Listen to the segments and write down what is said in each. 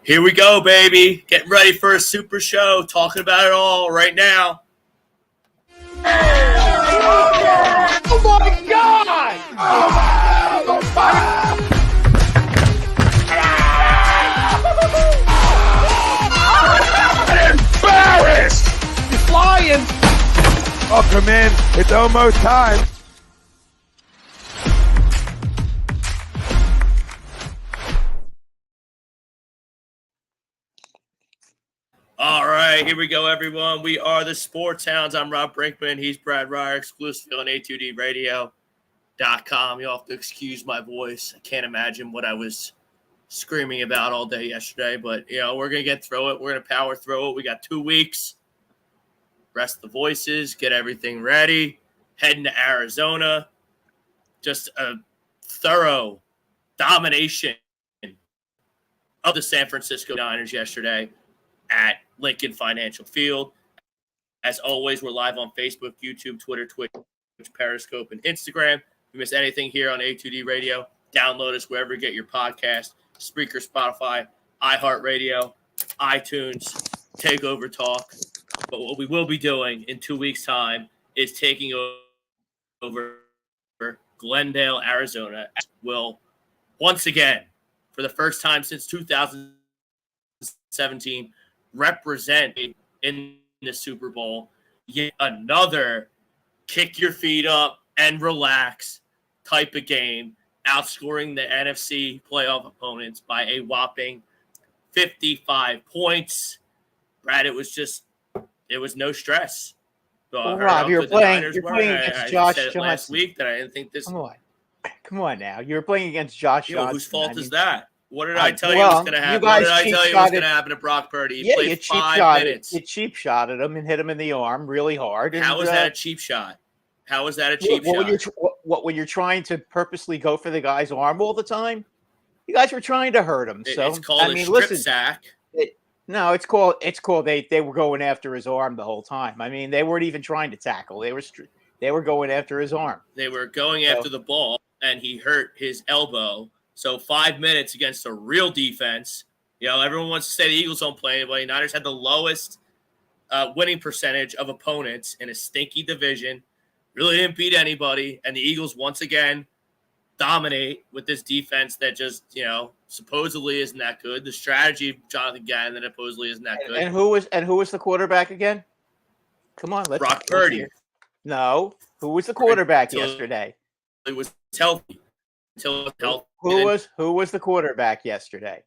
Here we go, baby. Getting ready for a super show. Talking about it all right now. Oh, my God! I'm embarrassed! He's flying! Oh, come in. It's almost time. All right, here we go, everyone. We are the Sports Hounds. I'm Rob Brinkman. He's Brad Ryer, exclusively on A2DRadio.com. You'll have to excuse my voice. I can't imagine what I was screaming about all day yesterday, but, we're going to get through it. We're going to power through it. We got 2 weeks. Rest the voices, get everything ready, heading to Arizona. Just a thorough domination of the San Francisco Niners yesterday at Lincoln Financial Field. As always, we're live on Facebook, YouTube, Twitter, Twitch, Periscope, and Instagram. If you miss anything here on A2D Radio, download us wherever you get your podcast, Spreaker, Spotify, iHeartRadio, iTunes, Takeover Talk. But what we will be doing in 2 weeks' time is taking over Glendale, Arizona. Will once again, for the first time since 2017, represent in the Super Bowl. Yet another kick your feet up and relax type of game, outscoring the NFC playoff opponents by a whopping 55 points. Brad, it was no stress. Well, Rob, you're playing against Josh Johnson last week that I didn't think this. Come on now. You're playing against Josh Johnson. Whose fault is that? What did I tell you was going to happen? What did I tell you was going to happen to Brock Purdy? He played 5 minutes. You cheap shotted him and hit him in the arm really hard. How was that a cheap shot? How was that a cheap shot? When you're trying to purposely go for the guy's arm all the time? You guys were trying to hurt him. So it's called a strip sack. No, it's called. They were going after his arm the whole time. I mean, they weren't even trying to tackle. They were going after his arm. They were going after the ball, and he hurt his elbow. So 5 minutes against a real defense. Everyone wants to say the Eagles don't play anybody. Niners had the lowest winning percentage of opponents in a stinky division. Really didn't beat anybody. And the Eagles, once again, dominate with this defense that just, supposedly isn't that good. The strategy of Jonathan Gannon that supposedly isn't that good. And who was the quarterback again? Come on, Brock Purdy. No. Who was the quarterback yesterday? He was healthy. Who was the quarterback yesterday?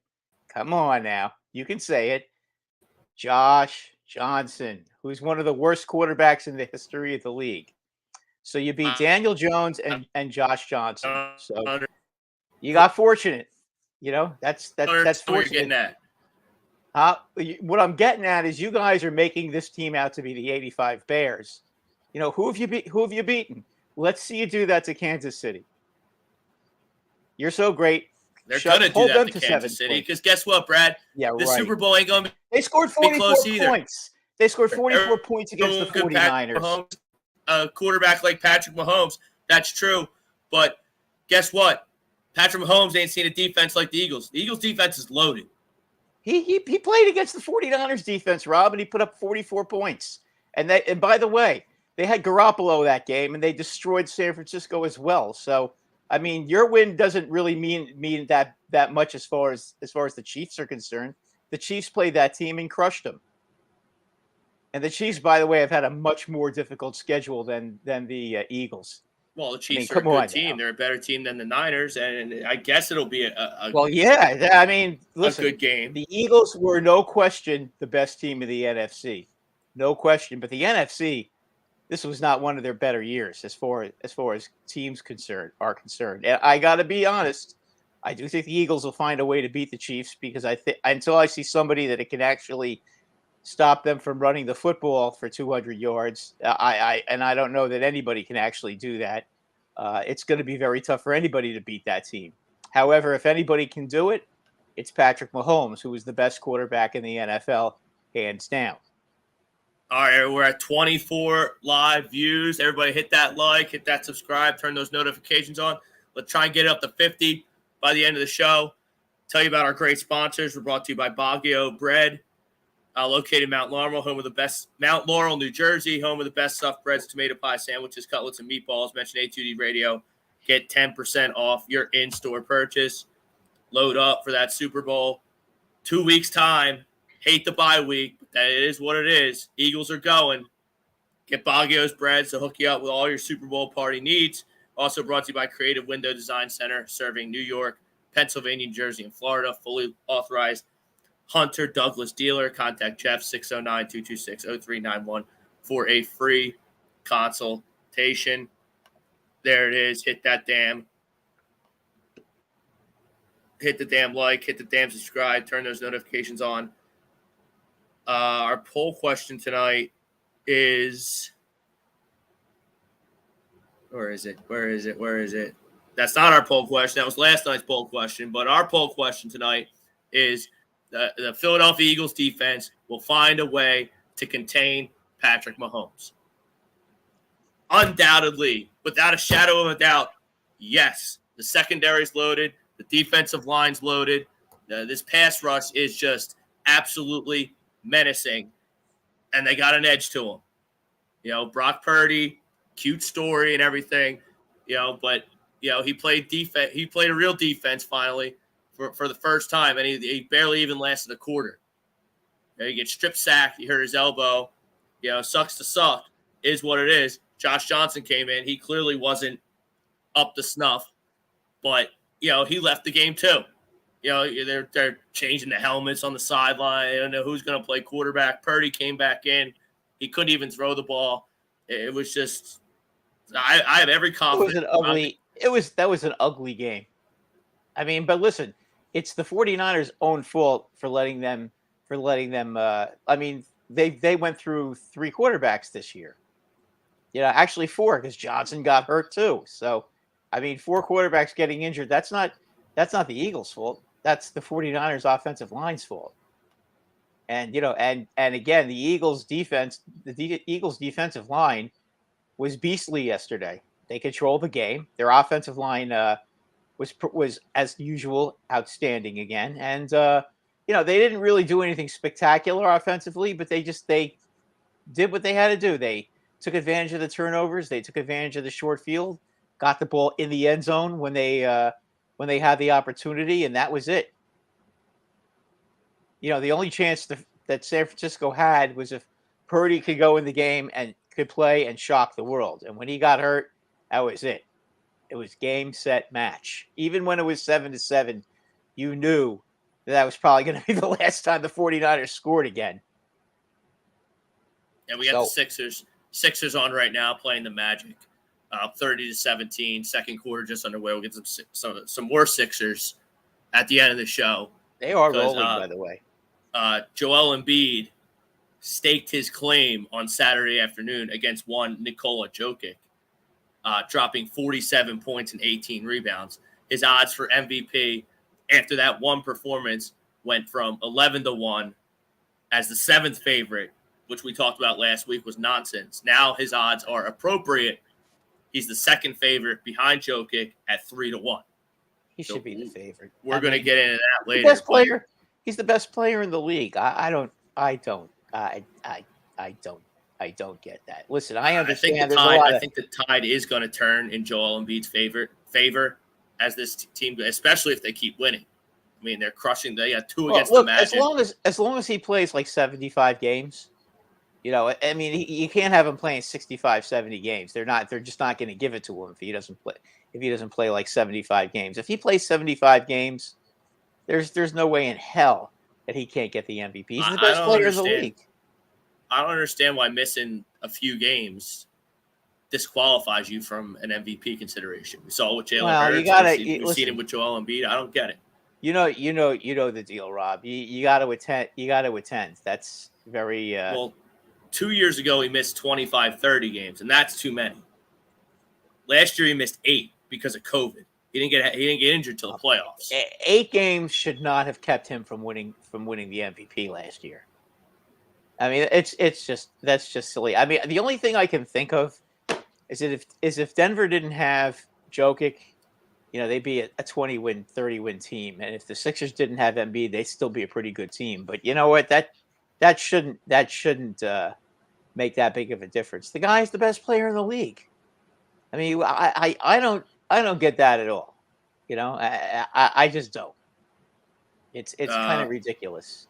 Come on now. You can say it. Josh Johnson, who's one of the worst quarterbacks in the history of the league. So you beat Daniel Jones and Josh Johnson. So you got fortunate. That's fortunate. What you're getting at. What I'm getting at is you guys are making this team out to be the 85 Bears. Who have you beaten? Let's see you do that to Kansas City. You're so great. They're going to do that to Kansas City because guess what, Brad? Yeah, the Super Bowl ain't going to be They scored 44 points. They scored 44 points against the 49ers. A quarterback like Patrick Mahomes, that's true. But guess what? Patrick Mahomes ain't seen a defense like the Eagles. The Eagles' defense is loaded. He played against the 49ers defense, Rob, and he put up 44 points. And by the way, they had Garoppolo that game, and they destroyed San Francisco as well. So, I mean, your win doesn't really mean that much as far as the Chiefs are concerned. The Chiefs played that team and crushed them. And the Chiefs, by the way, have had a much more difficult schedule than the Eagles. Well, the Chiefs are a good team. They're a better team than the Niners, and I guess it'll be a good game. The Eagles were no question the best team of the NFC, no question. But the NFC, this was not one of their better years as far as teams are concerned. And I got to be honest, I do think the Eagles will find a way to beat the Chiefs because until I see somebody that it can actually stop them from running the football for 200 yards, I don't know that anybody can actually do that. It's going to be very tough for anybody to beat that team. However, if anybody can do it, it's Patrick Mahomes, who is the best quarterback in the NFL, hands down. All right, we're at 24 live views. Everybody hit that like, hit that subscribe, turn those notifications on. Let's try and get it up to 50 by the end of the show. Tell you about our great sponsors. We're brought to you by Baguio Bread, located in Mount Laurel, Mount Laurel, New Jersey, home of the best stuffed breads, tomato pie sandwiches, cutlets, and meatballs. Mention A2D Radio. Get 10% off your in-store purchase. Load up for that Super Bowl. 2 weeks' time. Hate the bye week, but that is what it is. Eagles are going. Get Baguio's Breads to hook you up with all your Super Bowl party needs. Also brought to you by Creative Window Design Center, serving New York, Pennsylvania, New Jersey, and Florida. Fully authorized Hunter Douglas dealer. Contact Jeff 609-226-0391 for a free consultation. There it is. Hit the damn like, hit the damn subscribe, turn those notifications on. Our poll question tonight is, where is it? That's not our poll question. That was last night's poll question. But our poll question tonight is the Philadelphia Eagles defense will find a way to contain Patrick Mahomes. Undoubtedly, without a shadow of a doubt, yes. The secondary's loaded. The defensive line's loaded. This pass rush is just absolutely menacing. And they got an edge to them. You know, Brock Purdy, cute story and everything, but he played defense. He played a real defense finally for the first time, and he barely even lasted a quarter. He gets strip sacked. He hurt his elbow. Sucks to suck is what it is. Josh Johnson came in. He clearly wasn't up to snuff, but he left the game too. They're changing the helmets on the sideline. I don't know who's going to play quarterback. Purdy came back in. He couldn't even throw the ball. It was just. I have every confidence. That was an ugly game. I mean, but listen, it's the 49ers' own fault for letting them. I mean, they went through 3 quarterbacks this year. Actually 4 because Johnson got hurt too. So, I mean, 4 quarterbacks getting injured. That's not the Eagles' fault. That's the 49ers' offensive line's fault. And and again, the Eagles' defensive line was beastly yesterday. They controlled the game. Their offensive line was as usual outstanding again. And they didn't really do anything spectacular offensively, but they did what they had to do. They took advantage of the turnovers. They took advantage of the short field, got the ball in the end zone when they had the opportunity, and that was it. The only chance that San Francisco had was if Purdy could go in the game and could play and shock the world. And when he got hurt, that was it. It was game, set, match. Even when it was 7-7, you knew that was probably going to be the last time the 49ers scored again. And we got the Sixers on right now playing the Magic. 30-17, second quarter just underway. We'll get some more Sixers at the end of the show. They are rolling, by the way. Joel Embiid staked his claim on Saturday afternoon against one Nikola Jokic, dropping 47 points and 18 rebounds. His odds for MVP after that one performance went from 11-1 as the 7th favorite, which we talked about last week was nonsense. Now his odds are appropriate. He's the 2nd favorite behind Jokic at 3-1. He should be the favorite. We're going to get into that later. The best player. He's the best player in the league. I don't get that. Listen, I understand. I think the tide is going to turn in Joel Embiid's favor as this team, especially if they keep winning. I mean, they're crushing. They got 2 against the Magic. As long as he plays like 75 games, I mean, you can't have him playing 65, 70 games. They're just not going to give it to him if he doesn't play like 75 games. If he plays 75 games, there's no way in hell that he can't get the MVP. He's the best player in the league. I don't understand why missing a few games disqualifies you from an MVP consideration. We saw it with Jalen Hurts. We've seen it with Joel Embiid. I don't get it. You know the deal, Rob. You got to attend. You got to attend. That's very well. 2 years ago, he missed 25, 30 games, and that's too many. Last year, he missed 8 because of COVID. He didn't get injured till the playoffs. 8 games should not have kept him from winning the MVP last year. I mean, that's just silly. I mean, the only thing I can think of is if Denver didn't have Jokic they'd be a 20-win, 30-win team. And if the Sixers didn't have Embiid, they'd still be a pretty good team. But you know what? That shouldn't make that big of a difference. The guy's the best player in the league. I mean, I don't get that at all. I just don't. It's kind of ridiculous.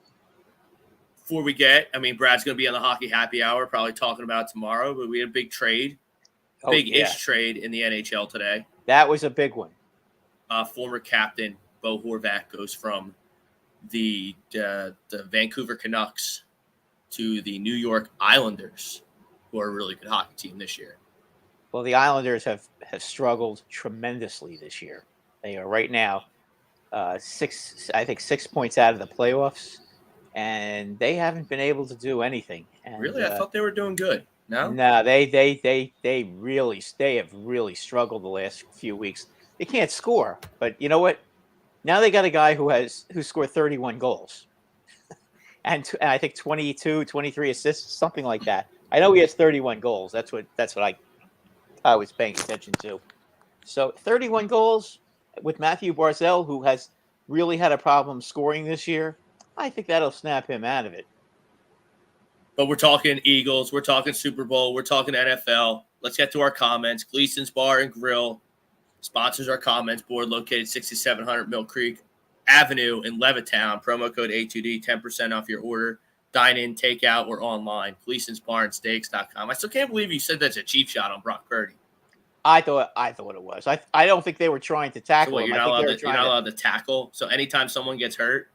Before we Brad's going to be on the hockey happy hour, probably talking about it tomorrow. But we had a big trade, big-ish trade in the NHL today. That was a big one. Former captain Bo Horvat goes from the Vancouver Canucks to the New York Islanders, who are a really good hockey team this year. Well, the Islanders have struggled tremendously this year. They are right now 6 points out of the playoffs, and they haven't been able to do anything. And, really, I thought they were doing good. No, they have really struggled the last few weeks. They can't score, but you know what? Now they got a guy who scored 31 goals, and I think 22, 23 assists, something like that. I know he has 31 goals. That's what I was paying attention to. So 31 goals with Matthew Barzal, who has really had a problem scoring this year. I think that'll snap him out of it. But we're talking Eagles, we're talking Super Bowl, we're talking NFL. Let's get to our comments. Gleason's Bar and Grill sponsors our comments board located 6700 Mill Creek Avenue in Levittown. Promo code A2D, 10% off your order. Dine in, take out, or online. Gleason's Bar and Steaks.com. I still can't believe you said that's a cheap shot on Brock Purdy. I thought it was. I don't think they were trying to tackle him. You're not allowed to tackle. So anytime someone gets hurt,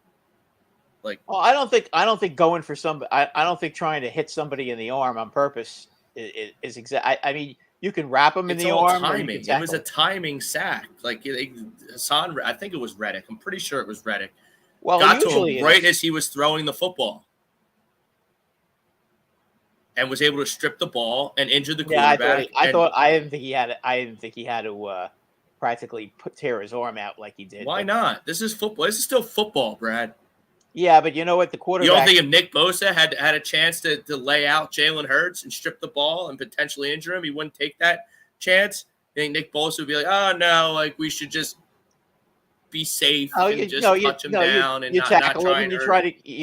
I don't think going for somebody. I don't think trying to hit somebody in the arm on purpose is exact. I mean, you can wrap them in the arm. Timing. It was a timing sack. Hassan, I think it was Reddick. I'm pretty sure it was Reddick. Well, got to him right as he was throwing the football, and was able to strip the ball and injure the quarterback. I didn't think he had to practically tear his arm out like he did. Why not? This is football. This is still football, Brad. Yeah, but you know what? The quarterback. You don't think if Nick Bosa had a chance to lay out Jalen Hurts and strip the ball and potentially injure him, he wouldn't take that chance? You think Nick Bosa would be like, oh, no, we should just be safe and touch him down and not try and you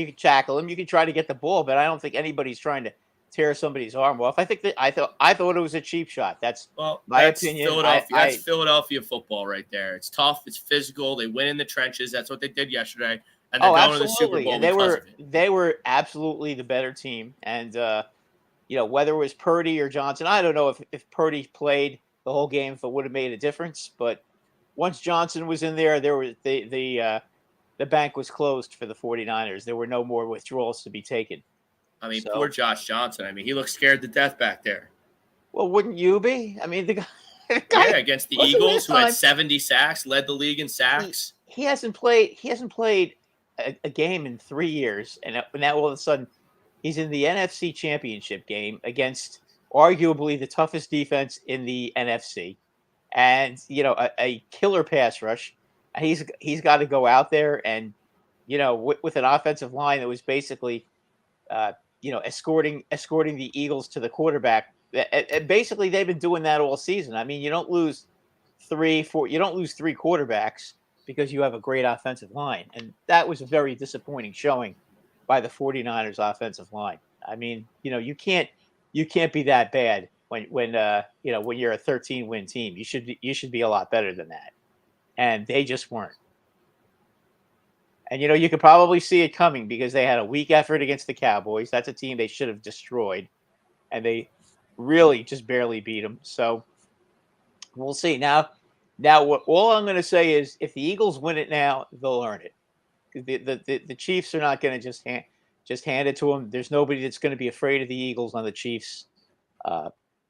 can tackle him. You can try to get the ball, but I don't think anybody's trying to tear somebody's arm off. I thought it was a cheap shot. That's my opinion. That's Philadelphia football right there. It's tough. It's physical. They win in the trenches. That's what they did yesterday. And they're going to the Super Bowl they were absolutely the better team. And, whether it was Purdy or Johnson, I don't know if Purdy played the whole game, if it would have made a difference. But once Johnson was in there, the bank was closed for the 49ers. There were no more withdrawals to be taken. I mean, poor Josh Johnson. I mean, he looks scared to death back there. Well, wouldn't you be? I mean, the guy against the Eagles, who had 70 sacks, led the league in sacks. He hasn't played a game in 3 years, and now all of a sudden he's in the NFC Championship game against arguably the toughest defense in the NFC, and a killer pass rush. He's got to go out there and with an offensive line that was basically escorting the Eagles to the quarterback. Basically, they've been doing that all season. I mean, you don't lose 3 quarterbacks because you have a great offensive line. And that was a very disappointing showing by the 49ers offensive line. I mean, you can't be that bad when you're a 13-win team. You should be a lot better than that. And they just weren't. And you could probably see it coming because they had a weak effort against the Cowboys. That's a team they should have destroyed. And they really just barely beat them. So we'll see. Now, all I'm going to say is if the Eagles win it now, they'll earn it. The Chiefs are not going to just hand it to them. There's nobody that's going to be afraid of the Eagles on the Chiefs.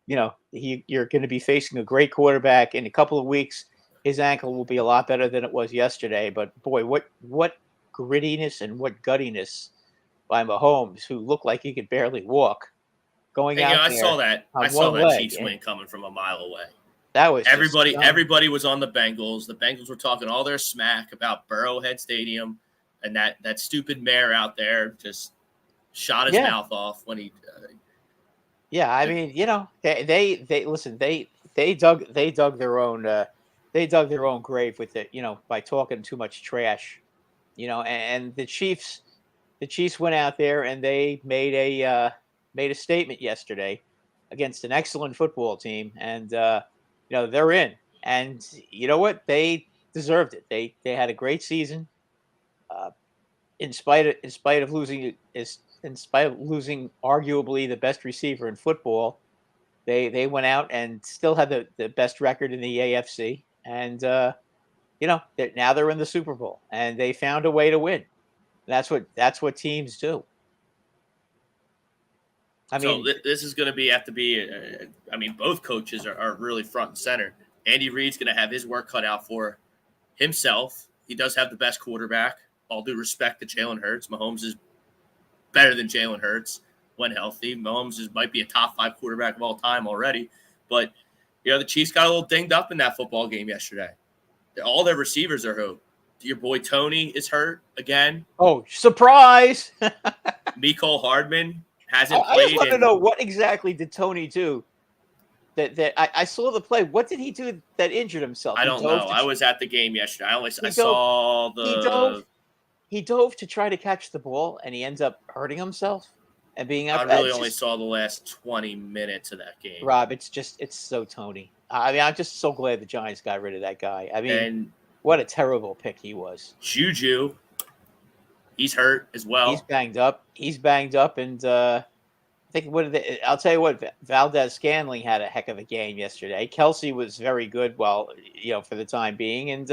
You're going to be facing a great quarterback in a couple of weeks. His ankle will be a lot better than it was yesterday. But boy, what grittiness and what guttiness by Mahomes, who looked like he could barely walk, going out there. I saw that Chiefs win coming from a mile away. That was everybody was on the Bengals. The Bengals were talking all their smack about Burrowhead Stadium, and that stupid mayor out there just shot his mouth off when he. I mean, they listen. They dug their own they dug their own grave with it, by talking too much trash, and the Chiefs went out there and they made a statement yesterday against an excellent football team, and they're in, and you know what, they deserved it. They had a great season, in spite of losing arguably the best receiver in football. They went out and still had the best record in the AFC, and now they're in the Super Bowl, and they found a way to win. That's what teams do. This is going to have to be. Both coaches are really front and center. Andy Reid's going to have his work cut out for himself. He does have the best quarterback. All due respect to Jalen Hurts, Mahomes is better than Jalen Hurts when healthy. Mahomes might be a top 5 quarterback of all time already. But, the Chiefs got a little dinged up in that football game yesterday. All their receivers are hurt. Your boy Tony is hurt again. Oh, surprise! Mecole Hardman hasn't I played. just want to know, what exactly did Tony do? That I saw the play. What did he do that injured himself? I don't know. I was at the game yesterday. I saw the. He dove to try to catch the ball, and he ends up hurting himself and being out. I really only saw the last 20 minutes of that game. Rob, it's so Tony. I'm just so glad the Giants got rid of that guy. What a terrible pick he was. Juju, he's hurt as well. He's banged up, and I think I'll tell you what, Valdez-Scantling had a heck of a game yesterday. Kelsey was very good, for the time being, and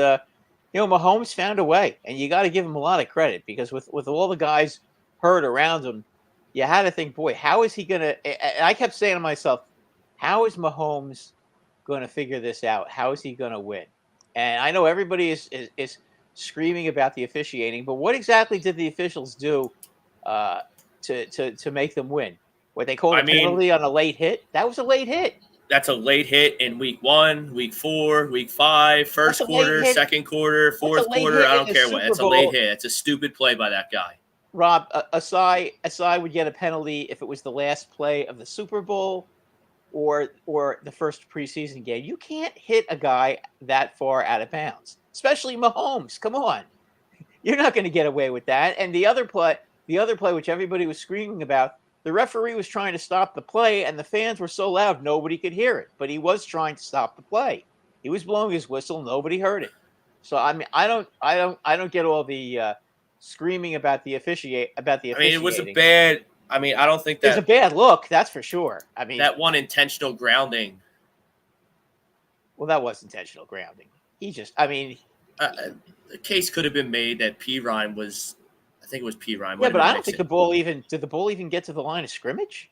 Mahomes found a way, and you got to give him a lot of credit, because with all the guys hurt around him, you had to think, boy, how is he going to – and I kept saying to myself, how is Mahomes going to figure this out? How is he going to win? And I know everybody is screaming about the officiating, but what exactly did the officials do to make them win? What they called a penalty on a late hit? That was a late hit. That's a late hit in week 1, week 4, week 5, first quarter, second quarter, fourth quarter. I don't care what. It's a late hit. It's a stupid play by that guy. Rob, Asai would get a penalty if it was the last play of the Super Bowl or the first preseason game. You can't hit a guy that far out of bounds, especially Mahomes. Come on. You're not going to get away with that. And the other play, which everybody was screaming about, the referee was trying to stop the play, and the fans were so loud nobody could hear it. But he was trying to stop the play. He was blowing his whistle. Nobody heard it. So I don't get all the screaming about the officiating. It was a bad. I don't think that it was a bad look. That's for sure. That one intentional grounding. Well, that was intentional grounding. He just. The case could have been made that Pirine was. I think it was Pirine. Yeah, but I don't think did the ball even get to the line of scrimmage?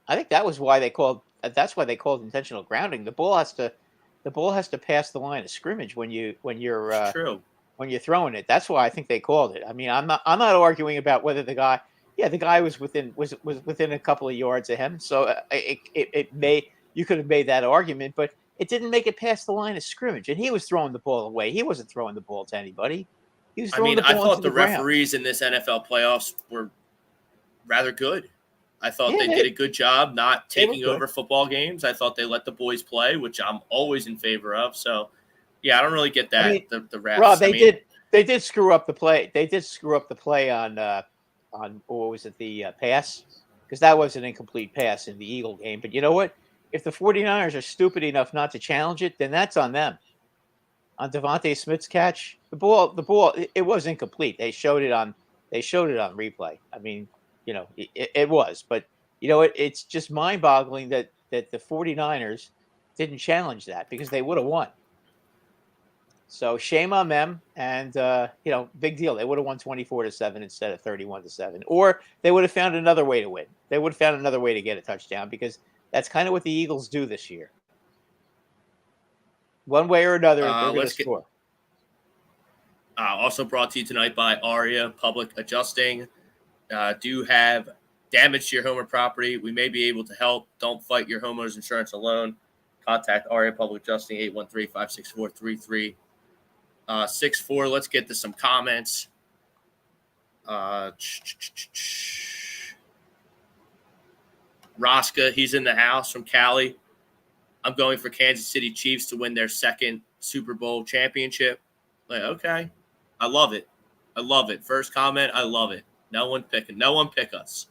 I think that was why they called. That's why they called intentional grounding. The ball has to pass the line of scrimmage when you're throwing it. That's why I think they called it. I'm not arguing about whether the guy was within a couple of yards of him. So you could have made that argument, but it didn't make it past the line of scrimmage. And he was throwing the ball away. He wasn't throwing the ball to anybody. He was throwing the ball I thought into the referees in this NFL playoffs were rather good. I thought they did a good job not taking over football games. I thought they let the boys play, which I'm always in favor of. So, yeah, I don't really get that. The refs. Rob, they did screw up the play. They did screw up the play on what was it, the pass? Because that was an incomplete pass in the Eagle game. But you know what? If the 49ers are stupid enough not to challenge it, then that's on them. On Devontae Smith's catch, the ball, it was incomplete. They showed it on replay. It was, but it's just mind-boggling that the 49ers didn't challenge that, because they would have won. So shame on them, and big deal. They would have won 24-7 instead of 31-7, or they would have found another way to win. They would have found another way to get a touchdown, because that's kind of what the Eagles do this year. One way or another, they're going to score. Also brought to you tonight by Aria Public Adjusting. Do you have damage to your home or property? We may be able to help. Don't fight your homeowner's insurance alone. Contact Aria Public Adjusting, 813-564-3364. Let's get to some comments. Rosca, he's in the house from Cali. I'm going for Kansas City Chiefs to win their second Super Bowl championship. Like, okay, I love it. I love it. First comment, I love it. No one pick us.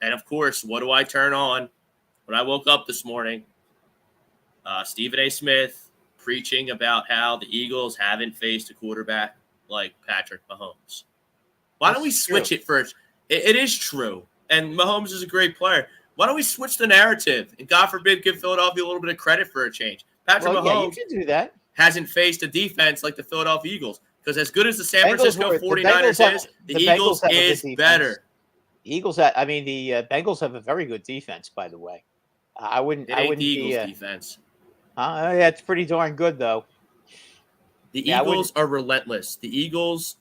And of course, what do I turn on when I woke up this morning? Stephen A. Smith preaching about how the Eagles haven't faced a quarterback like Patrick Mahomes. Why don't we switch it first? It is true. And Mahomes is a great player. Why don't we switch the narrative? And God forbid, give Philadelphia a little bit of credit for a change. Patrick Mahomes you can do that. Hasn't faced a defense like the Philadelphia Eagles. Because as good as the San Francisco 49ers is, the Eagles is better. The Eagles, the Bengals have a very good defense, by the way. I wouldn't the Eagles defense. Yeah, it's pretty darn good, though. The Eagles are relentless. The Eagles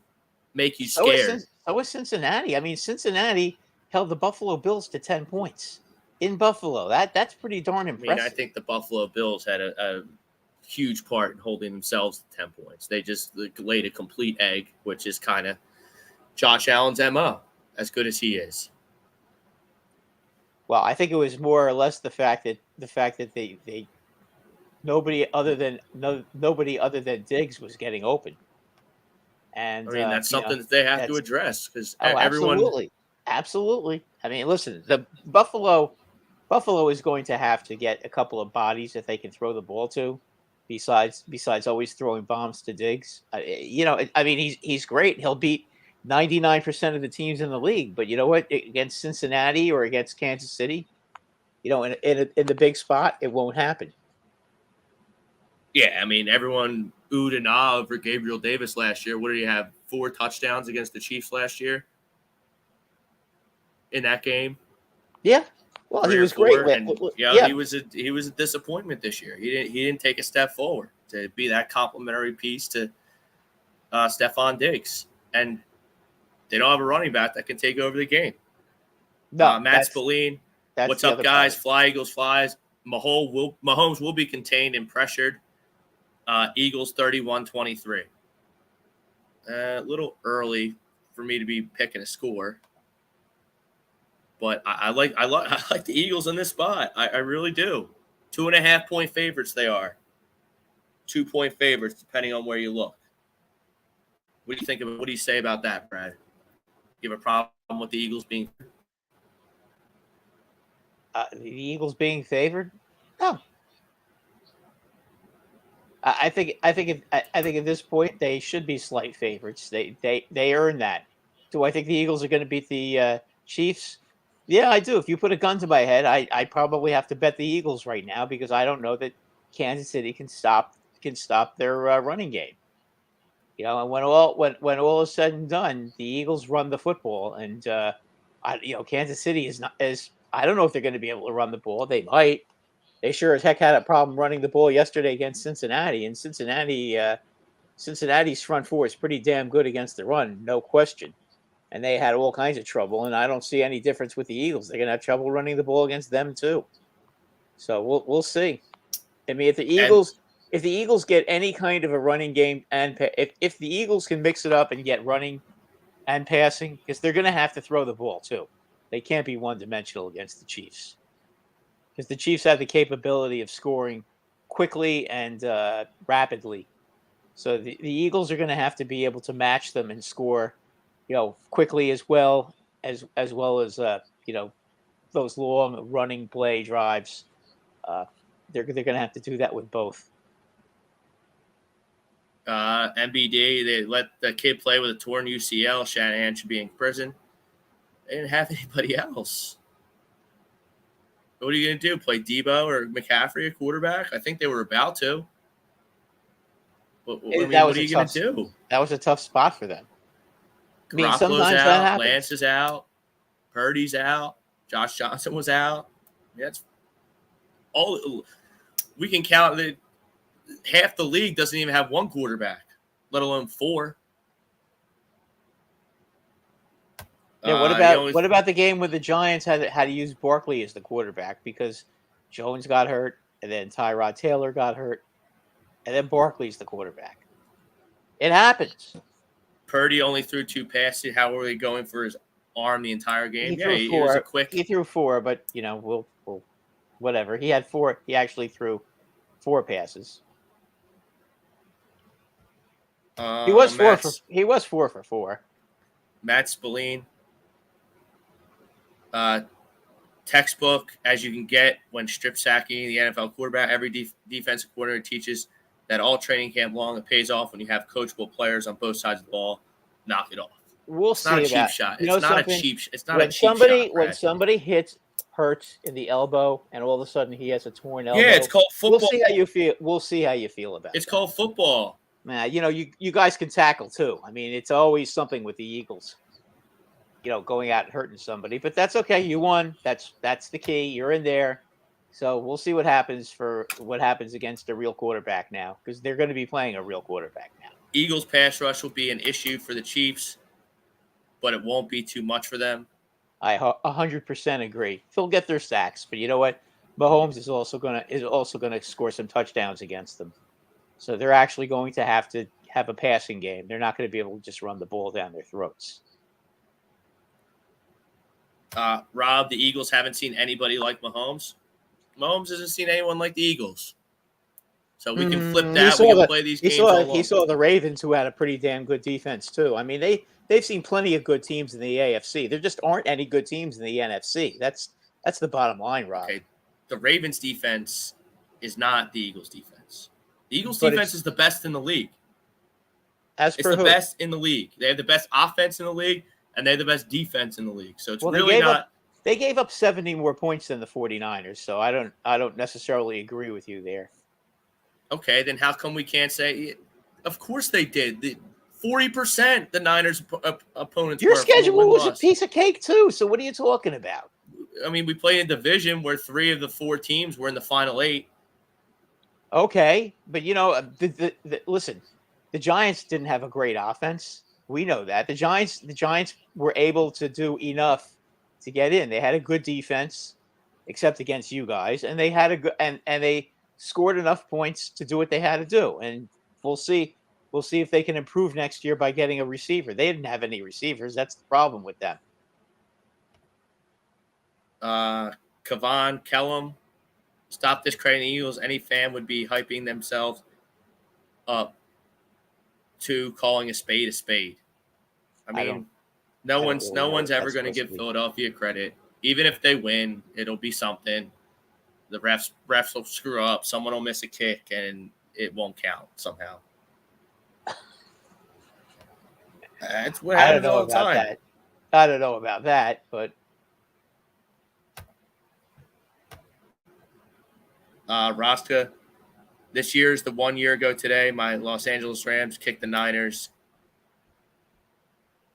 make you scared. So is Cincinnati. I mean, Cincinnati held the Buffalo Bills to 10 points in Buffalo. That's pretty darn impressive. I think the Buffalo Bills had a huge part in holding themselves to 10 points. They just laid a complete egg, which is kind of Josh Allen's MO, as good as he is. Well, I think it was more or less the fact that they nobody other than Diggs was getting open. And I mean, that's something that they have to address because everyone. Absolutely. I mean, listen, the Buffalo is going to have to get a couple of bodies that they can throw the ball to, besides always throwing bombs to Diggs. I mean, he's great. He'll beat 99% of the teams in the league, but you know what? Against Cincinnati or against Kansas City, in the big spot, it won't happen. Yeah, I mean, everyone oohed and ah over Gabriel Davis last year. What did he have? 4 touchdowns against the Chiefs last year in that game. Yeah, well, he was great. He was a disappointment this year. He didn't take a step forward to be that complimentary piece to Stephon Diggs, and they don't have a running back that can take over the game. No, Matt Spillane. What's up, guys? Fly Eagles flies. Mahomes will be contained and pressured. Eagles 31-23. A little early for me to be picking a score, but I like the Eagles in this spot. I really do. 2.5-point favorites they are. 2-point favorites depending on where you look. What do you think of it? What do you say about that, Brad? You have a problem with the Eagles being? The Eagles being favored? No. I think at this point they should be slight favorites. They earn that. Do I think the Eagles are going to beat the Chiefs? Yeah, I do. If you put a gun to my head, I probably have to bet the Eagles right now because I don't know that Kansas City can stop their running game. And when all is said and done, the Eagles run the football, and Kansas City is not as. I don't know if they're going to be able to run the ball. They might. They sure as heck had a problem running the ball yesterday against Cincinnati, and Cincinnati's front four is pretty damn good against the run, no question. And they had all kinds of trouble, and I don't see any difference with the Eagles. They're going to have trouble running the ball against them too. So we'll see. I mean, if the Eagles get any kind of a running game, and if the Eagles can mix it up and get running and passing, because they're going to have to throw the ball too. They can't be one-dimensional against the Chiefs. Because the Chiefs have the capability of scoring quickly and rapidly. So the Eagles are going to have to be able to match them and score, quickly as well as those long running play drives. They're going to have to do that with both. MBD, they let the kid play with a torn UCL. Shanahan should be in prison. They didn't have anybody else. What are you going to do? Play Debo or McCaffrey a quarterback? I think they were about to. But what are you going to do? That was a tough spot for them. I mean, sometimes that happens. Lance is out. Purdy's out. Josh Johnson was out. That's all. We can count that half the league doesn't even have one quarterback, let alone 4. Yeah, what about the game where the Giants had to use Barkley as the quarterback because Jones got hurt and then Tyrod Taylor got hurt and then Barkley's the quarterback? It happens. Purdy only threw 2 passes. How were they going for his arm the entire game? He threw 4, but we'll whatever. He had 4. He actually threw 4 passes. He was 4 for 4. Matt Spillane. Textbook as you can get when strip sacking the NFL quarterback. Every defensive coordinator teaches that all training camp long. It pays off when you have coachable players on both sides of the ball. Knock it off. We'll It's see not a about cheap shot. You know It's not something? a cheap. It's not When a cheap somebody shot. when Brad. somebody hits Hurts in the elbow, and all of a sudden he has a torn elbow. Yeah, it's called football. We'll see how you feel. We'll see how you feel about it. It's called football. Man, you guys can tackle too. I mean, it's always something with the Eagles. Going out and hurting somebody, but that's okay. You won. That's the key. You're in there. So we'll see what happens against a real quarterback now, because they're going to be playing a real quarterback now. Eagles pass rush will be an issue for the Chiefs, but it won't be too much for them. I 100% agree. They'll get their sacks, but you know what? Mahomes is also gonna score some touchdowns against them. So they're actually going to have a passing game. They're not going to be able to just run the ball down their throats. Rob, the Eagles haven't seen anybody like Mahomes. Mahomes hasn't seen anyone like the Eagles. So we can flip that. We can play these games He saw the Ravens, who had a pretty damn good defense too. I mean, they've seen plenty of good teams in the AFC. There just aren't any good teams in the NFC. That's the bottom line, Rob. Okay, the Ravens' defense is not the Eagles' defense. The Eagles' But defense is the best in the league. It's the best in the league. They have the best offense in the league, and they have the best defense in the league. So it's really not. They gave up 70 more points than the 49ers, so I don't necessarily agree with you there. Okay, then how come we can't say? Of course they did. 40% the Niners opponents. Your schedule was a piece of cake too. So what are you talking about? I mean, we played a division where 3 of the 4 teams were in the final 8. Okay, but listen, the Giants didn't have a great offense. We know that. The Giants were able to do enough to get in. They had a good defense, except against you guys, and they had and they scored enough points to do what they had to do. And we'll see if they can improve next year by getting a receiver. They didn't have any receivers. That's the problem with them. Kavan Kellum, stop discrediting the Eagles. Any fan would be hyping themselves up to calling a spade a spade. I mean, no one's ever going to give Philadelphia credit. Even if they win, it'll be something. The refs will screw up. Someone will miss a kick, and it won't count somehow. That's what happens all the time. I don't know about that, but Rostka, this year is the 1 year ago today. My Los Angeles Rams kicked the Niners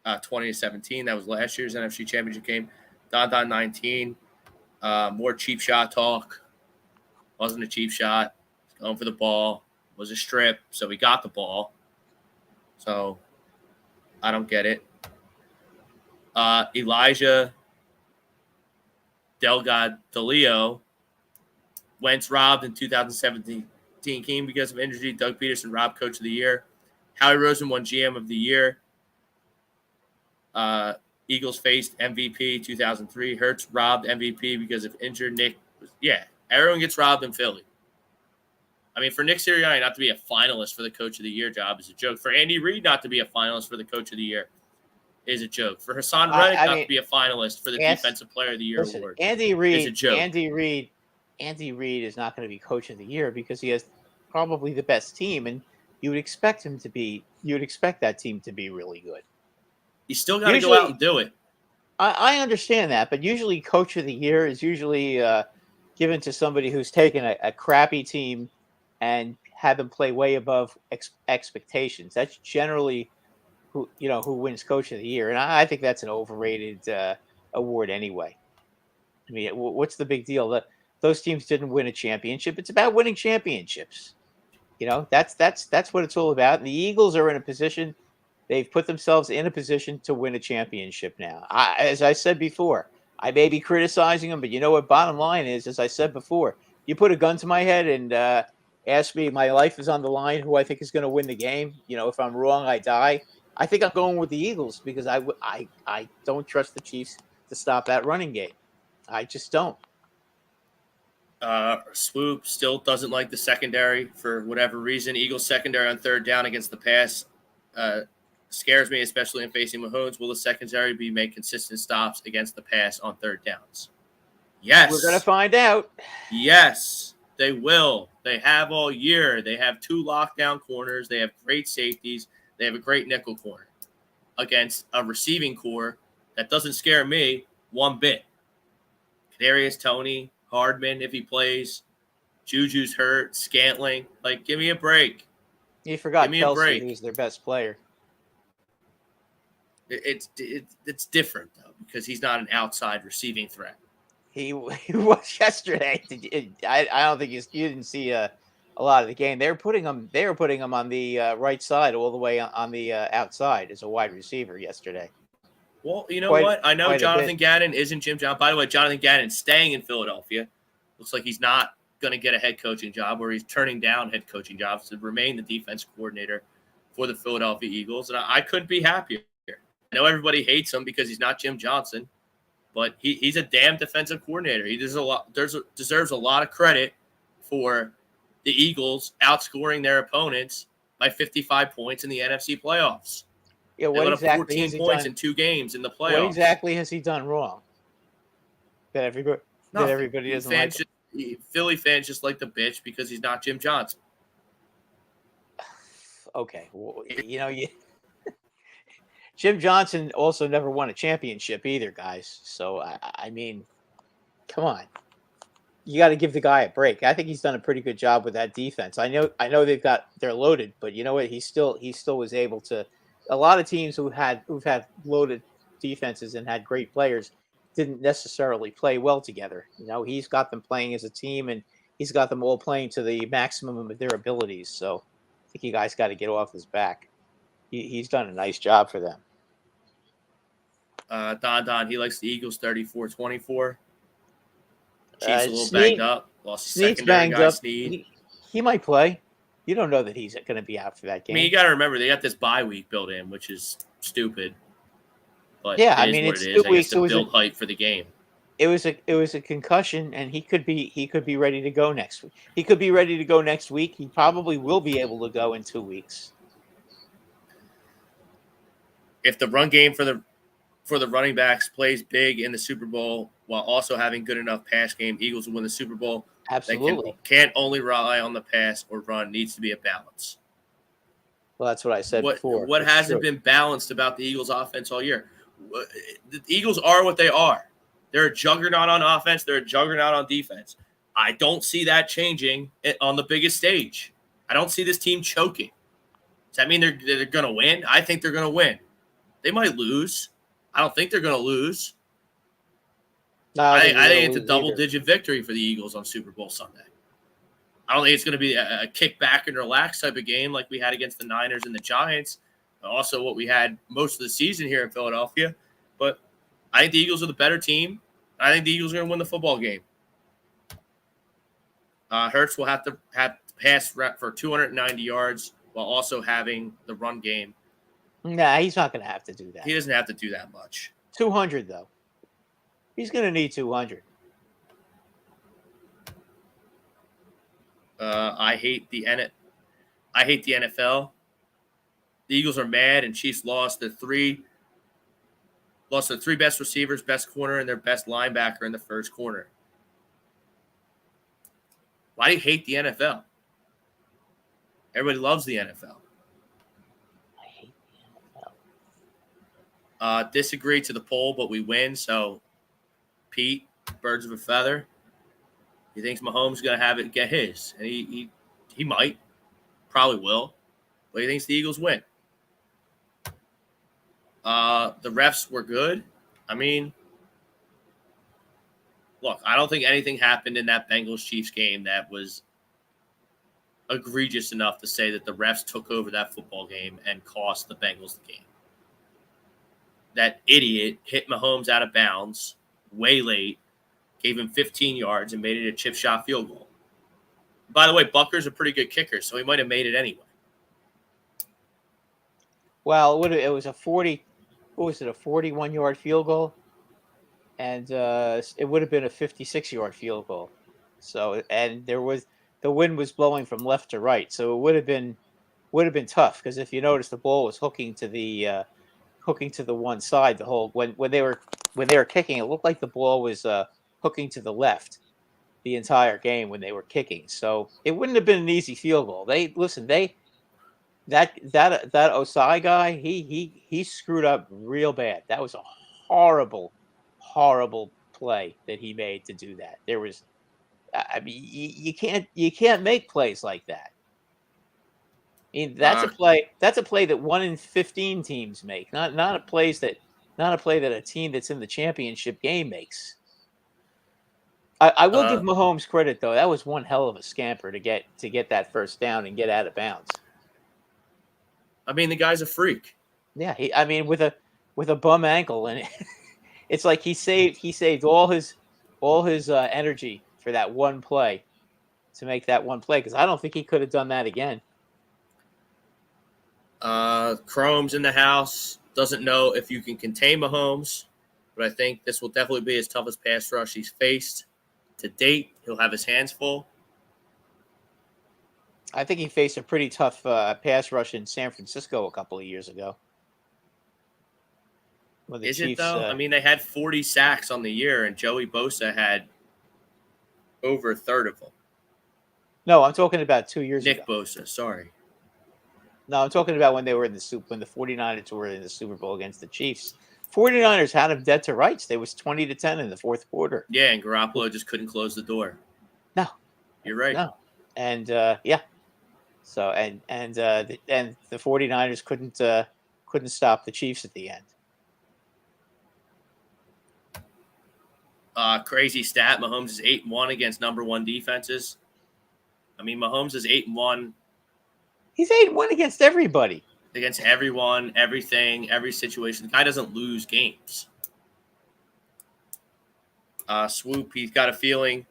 20-17. That was last year's NFC Championship game. Don 19. More cheap shot talk. Wasn't a cheap shot. Going for the ball. Was a strip, so we got the ball. So I don't get it. Elijah Delgado, Wentz robbed in 2017 game because of injury. Doug Peterson robbed Coach of the Year. Howie Roseman won GM of the Year. Eagles faced MVP 2003. Hurts robbed MVP because of injured Nick. Everyone gets robbed in Philly. I mean, for Nick Sirianni not to be a finalist for the Coach of the Year job is a joke. For Andy Reid not to be a finalist for the Coach of the Year is a joke. For Hassan Reddick not to be a finalist for the Defensive Player of the Year award is a joke. Andy Reid is not going to be Coach of the Year because he has probably the best team, and you would expect that team to be really good. You still got to go out and do it. I understand that, but usually Coach of the Year is usually given to somebody who's taken a crappy team and had them play way above expectations. That's generally who wins Coach of the Year, and I think that's an overrated award anyway. I mean, what's the big deal? Those teams didn't win a championship. It's about winning championships. That's what it's all about. And the Eagles are in a position. They've put themselves in a position to win a championship now. As I said before, I may be criticizing them, but you know what? Bottom line is, as I said before, you put a gun to my head and ask me, my life is on the line, who I think is going to win the game. If I'm wrong, I die. I think I'm going with the Eagles because I don't trust the Chiefs to stop that running game. I just don't. Swoop still doesn't like the secondary for whatever reason. Eagles secondary on third down against the pass scares me, especially in facing Mahomes. Will the secondary be make consistent stops against the pass on third downs? Yes. We're going to find out. Yes, they will. They have all year. They have 2 lockdown corners. They have great safeties. They have a great nickel corner against a receiving core that doesn't scare me one bit. Kadarius Toney, Hardman, if he plays, Juju's hurt, Scantling. Like, give me a break. You forgot Give me a Kelsey, break. who's their best player. It's different, though, because he's not an outside receiving threat. He was yesterday. I don't think you didn't see a lot of the game. They were putting him on the right side all the way on the outside as a wide receiver yesterday. Well, you know what? I know Jonathan Gannon isn't Jim Johnson. By the way, Jonathan Gannon's staying in Philadelphia. Looks like he's not going to get a head coaching job, or he's turning down head coaching jobs to remain the defense coordinator for the Philadelphia Eagles. And I couldn't be happier. I know everybody hates him because he's not Jim Johnson, but he's a damn defensive coordinator. He deserves a lot of credit for the Eagles outscoring their opponents by 55 points in the NFC playoffs. Yeah, what exactly 14 points in 2 games in the playoffs. What exactly has he done wrong? That everybody doesn't like. Philly fans just like the bitch because he's not Jim Johnson. Okay, well, Jim Johnson also never won a championship either, guys. So I mean, come on, you got to give the guy a break. I think he's done a pretty good job with that defense. I know they're loaded, but you know what? He still was able to. A lot of teams who've had loaded defenses and had great players didn't necessarily play well together. He's got them playing as a team, and he's got them all playing to the maximum of their abilities. So I think you guys got to get off his back. He's done a nice job for them. Don, he likes the Eagles 34-24. Chiefs a little banged up. Lost his secondary guy, Snead. He might play. You don't know that he's going to be out for that game. I mean, you got to remember, they got this bye week built in, which is stupid. But yeah, it is what it is. I guess to build hype for the game. It was a concussion, and he could be ready to go next week. He could be ready to go next week. He probably will be able to go in 2 weeks. If the run game for the running backs plays big in the Super Bowl while also having good enough pass game, Eagles will win the Super Bowl. Absolutely. They can't only rely on the pass or run. Needs to be a balance. Well, that's what I said before. What hasn't been balanced about the Eagles' offense all year? The Eagles are what they are. They're a juggernaut on offense. They're a juggernaut on defense. I don't see that changing on the biggest stage. I don't see this team choking. Does that mean they're going to win? I think they're going to win. They might lose. I don't think they're going to lose. No, I think it's a double-digit victory for the Eagles on Super Bowl Sunday. I don't think it's going to be a kick back and relax type of game like we had against the Niners and the Giants. Also what we had most of the season here in Philadelphia. But I think the Eagles are the better team. I think the Eagles are going to win the football game. Hurts will have to pass for 290 yards while also having the run game. Nah, he's not going to have to do that. He doesn't have to do that much. 200, though. He's going to need 200. I hate the NFL. The Eagles are mad, and Chiefs lost their three best receivers, best corner, and their best linebacker in the first quarter. Why do you hate the NFL? Everybody loves the NFL. I hate the NFL. Disagree to the poll, but we win. So, Pete, birds of a feather. He thinks Mahomes is going to get his, and he might, probably will, but he thinks the Eagles win. The refs were good. I mean, look, I don't think anything happened in that Bengals-Chiefs game that was egregious enough to say that the refs took over that football game and cost the Bengals the game. That idiot hit Mahomes out of bounds way late, gave him 15 yards, and made it a chip shot field goal. By the way, Bucker's a pretty good kicker, so he might have made it anyway. Well, it was a 41-yard field goal? And it would have been a 56-yard field goal. So, and the wind was blowing from left to right, so it would have been would have been tough because if you notice, the ball was hooking to the one side. The whole when they were kicking, it looked like the ball was hooking to the left the entire game when they were kicking. So it wouldn't have been an easy field goal. That Osai guy, he screwed up real bad. That was a horrible play that he made to do that. There was, I mean, you can't make plays like that. I mean, that's a play that 1 in 15 teams make, not a play that a team that's in the championship game makes. I will give Mahomes credit though. That was one hell of a scamper to get that first down and get out of bounds. I mean, the guy's a freak. Yeah, with a bum ankle, and it's like he saved all his energy for that one play to make that one play because I don't think he could have done that again. Chrome's in the house. Doesn't know if you can contain Mahomes, but I think this will definitely be his toughest pass rush he's faced to date. He'll have his hands full. I think he faced a pretty tough pass rush in San Francisco a couple of years ago. Is it though? I mean, they had 40 sacks on the year, and Joey Bosa had over a third of them. No, I'm talking about 2 years ago. Nick Bosa, sorry. No, I'm talking about when they were in when the 49ers were in the Super Bowl against the Chiefs. 49ers had them dead to rights. They was 20-10 in the fourth quarter. Yeah, and Garoppolo just couldn't close the door. No. You're right. No. And yeah. So and the 49ers couldn't stop the Chiefs at the end. Crazy stat. Mahomes is 8-1 against number one defenses. I mean, Mahomes is 8-1. He's 8-1 against everybody. Against everyone, everything, every situation. The guy doesn't lose games. Swoop, he's got a feeling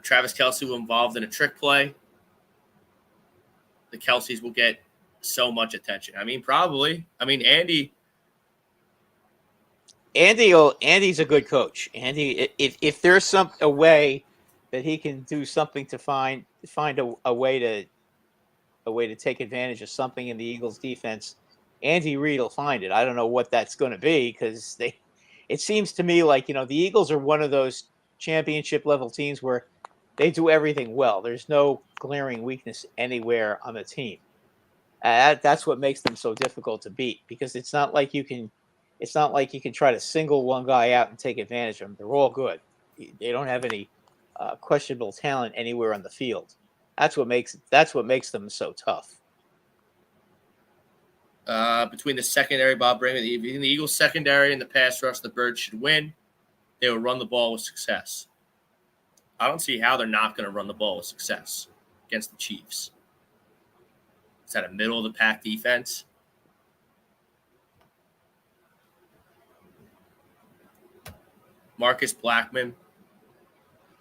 Travis Kelce will involved in a trick play. The Kelce's will get so much attention. I mean, probably. I mean, Andy's a good coach. Andy, if there's a way that he can do something to find a way to take advantage of something in the Eagles defense, Andy Reid will find it. I don't know what that's going to be because it seems to me like, the Eagles are one of those championship level teams where they do everything well. There's no glaring weakness anywhere on the team. That's what makes them so difficult to beat because it's not like you can try to single one guy out and take advantage of them. They're all good. They don't have any questionable talent anywhere on the field. That's what makes them so tough. Between the secondary, Bob Braman, the Eagles secondary and the pass rush, the Birds should win. They will run the ball with success. I don't see how they're not going to run the ball with success against the Chiefs. Is that a middle of the pack defense? Marcus Blackman.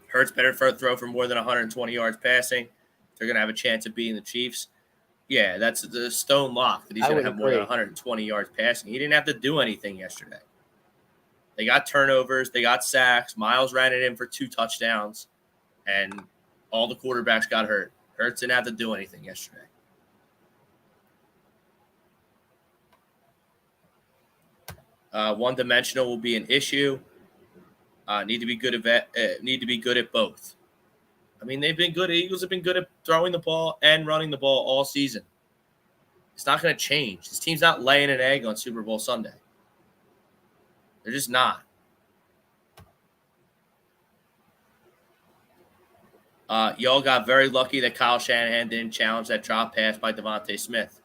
Hurts better throw for more than 120 yards passing. They're going to have a chance of beating the Chiefs. Yeah, that's the stone lock that he's going to have more than 120 yards passing. He didn't have to do anything yesterday. They got turnovers. They got sacks. Miles ran it in for 2 touchdowns, and all the quarterbacks got hurt. Hurts didn't have to do anything yesterday. One-dimensional will be an issue. Need to be good at both. I mean, they've been good. The Eagles have been good at throwing the ball and running the ball all season. It's not going to change. This team's not laying an egg on Super Bowl Sunday. They're just not. Y'all got very lucky that Kyle Shanahan didn't challenge that drop pass by Devontae Smith.